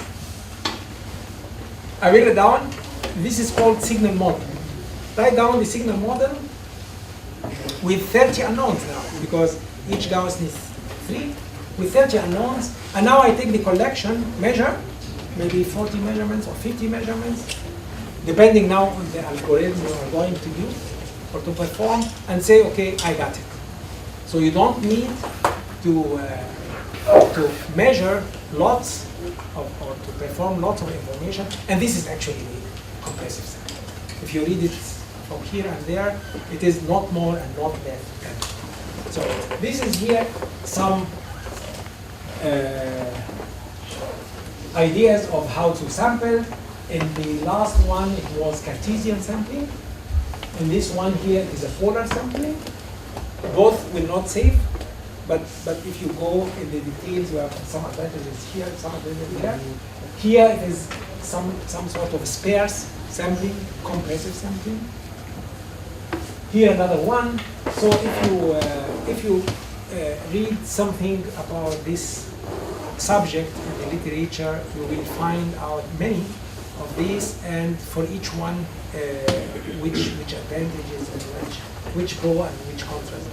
I write it down. This is called signal model. Write down the signal model with 30 unknowns now, because each Gauss needs 3, with 30 unknowns. And now I take the collection, measure, maybe 40 measurements or 50 measurements, depending now on the algorithm you are going to use or to perform, and say, okay, I got it. So you don't need to measure lots or to perform lots of information, and this is actually the compressive sampling. If you read it from here and there, it is not more and not less than. So this is here some ideas of how to sample. In the last one, it was Cartesian sampling. In this one here is a polar sampling. Both will not save, but if you go in the details, you have some advantages here, some advantages there. Here it is some sort of sparse sampling, compressive sampling. Here another one. So if you read something about this subject in the literature, you will find out many of these, and for each one, which advantages and which pro and which contras.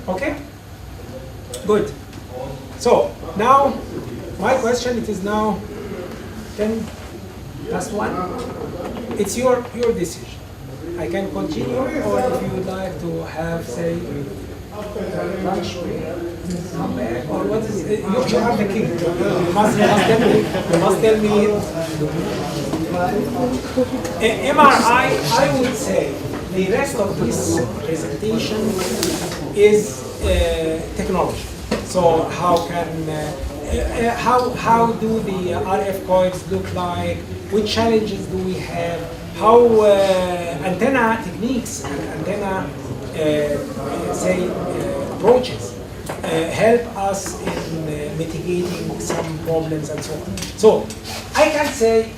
Okay? Good. So now my question, it is now 10+1. It's your decision. I can continue, or if you would like to have, say, lunch break, come back, or what is it? You are the king. You must tell me. MRI, I would say the rest of this presentation is technology. So how do the RF coils look like? Which challenges do we have? How antenna techniques and antenna approaches help us in mitigating some problems and so on. So I can say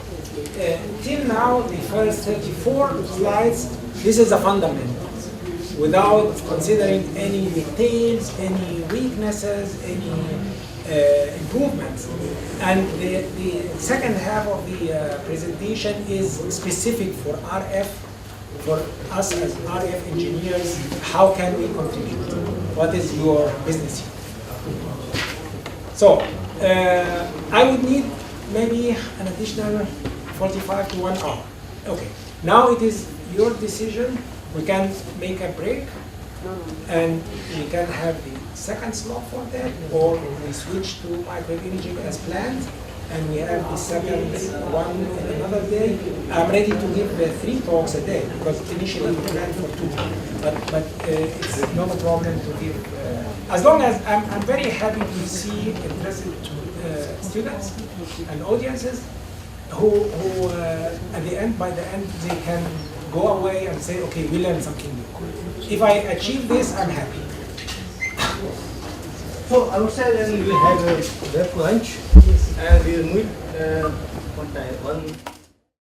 till now the first 34 slides, this is the fundamentals, without considering any details, any weaknesses, any improvements. And the second half of the presentation is specific for RF, for us as RF engineers. How can we contribute? What is your business here? So I would need maybe an additional 45 to 1 hour. Okay, now it is your decision. We can make a break and we can have the second slot for that, or we switch to microwave imaging as planned and we have the second one in another day. I'm ready to give 3 talks a day, because initially we planned for 2, but it's not a problem to give as long as I'm very happy to see interested students and audiences who at the end, by the end, they can go away and say, okay, we learned something new. If I achieve this, I'm happy. So outside then we will have a break lunch and we will meet one time.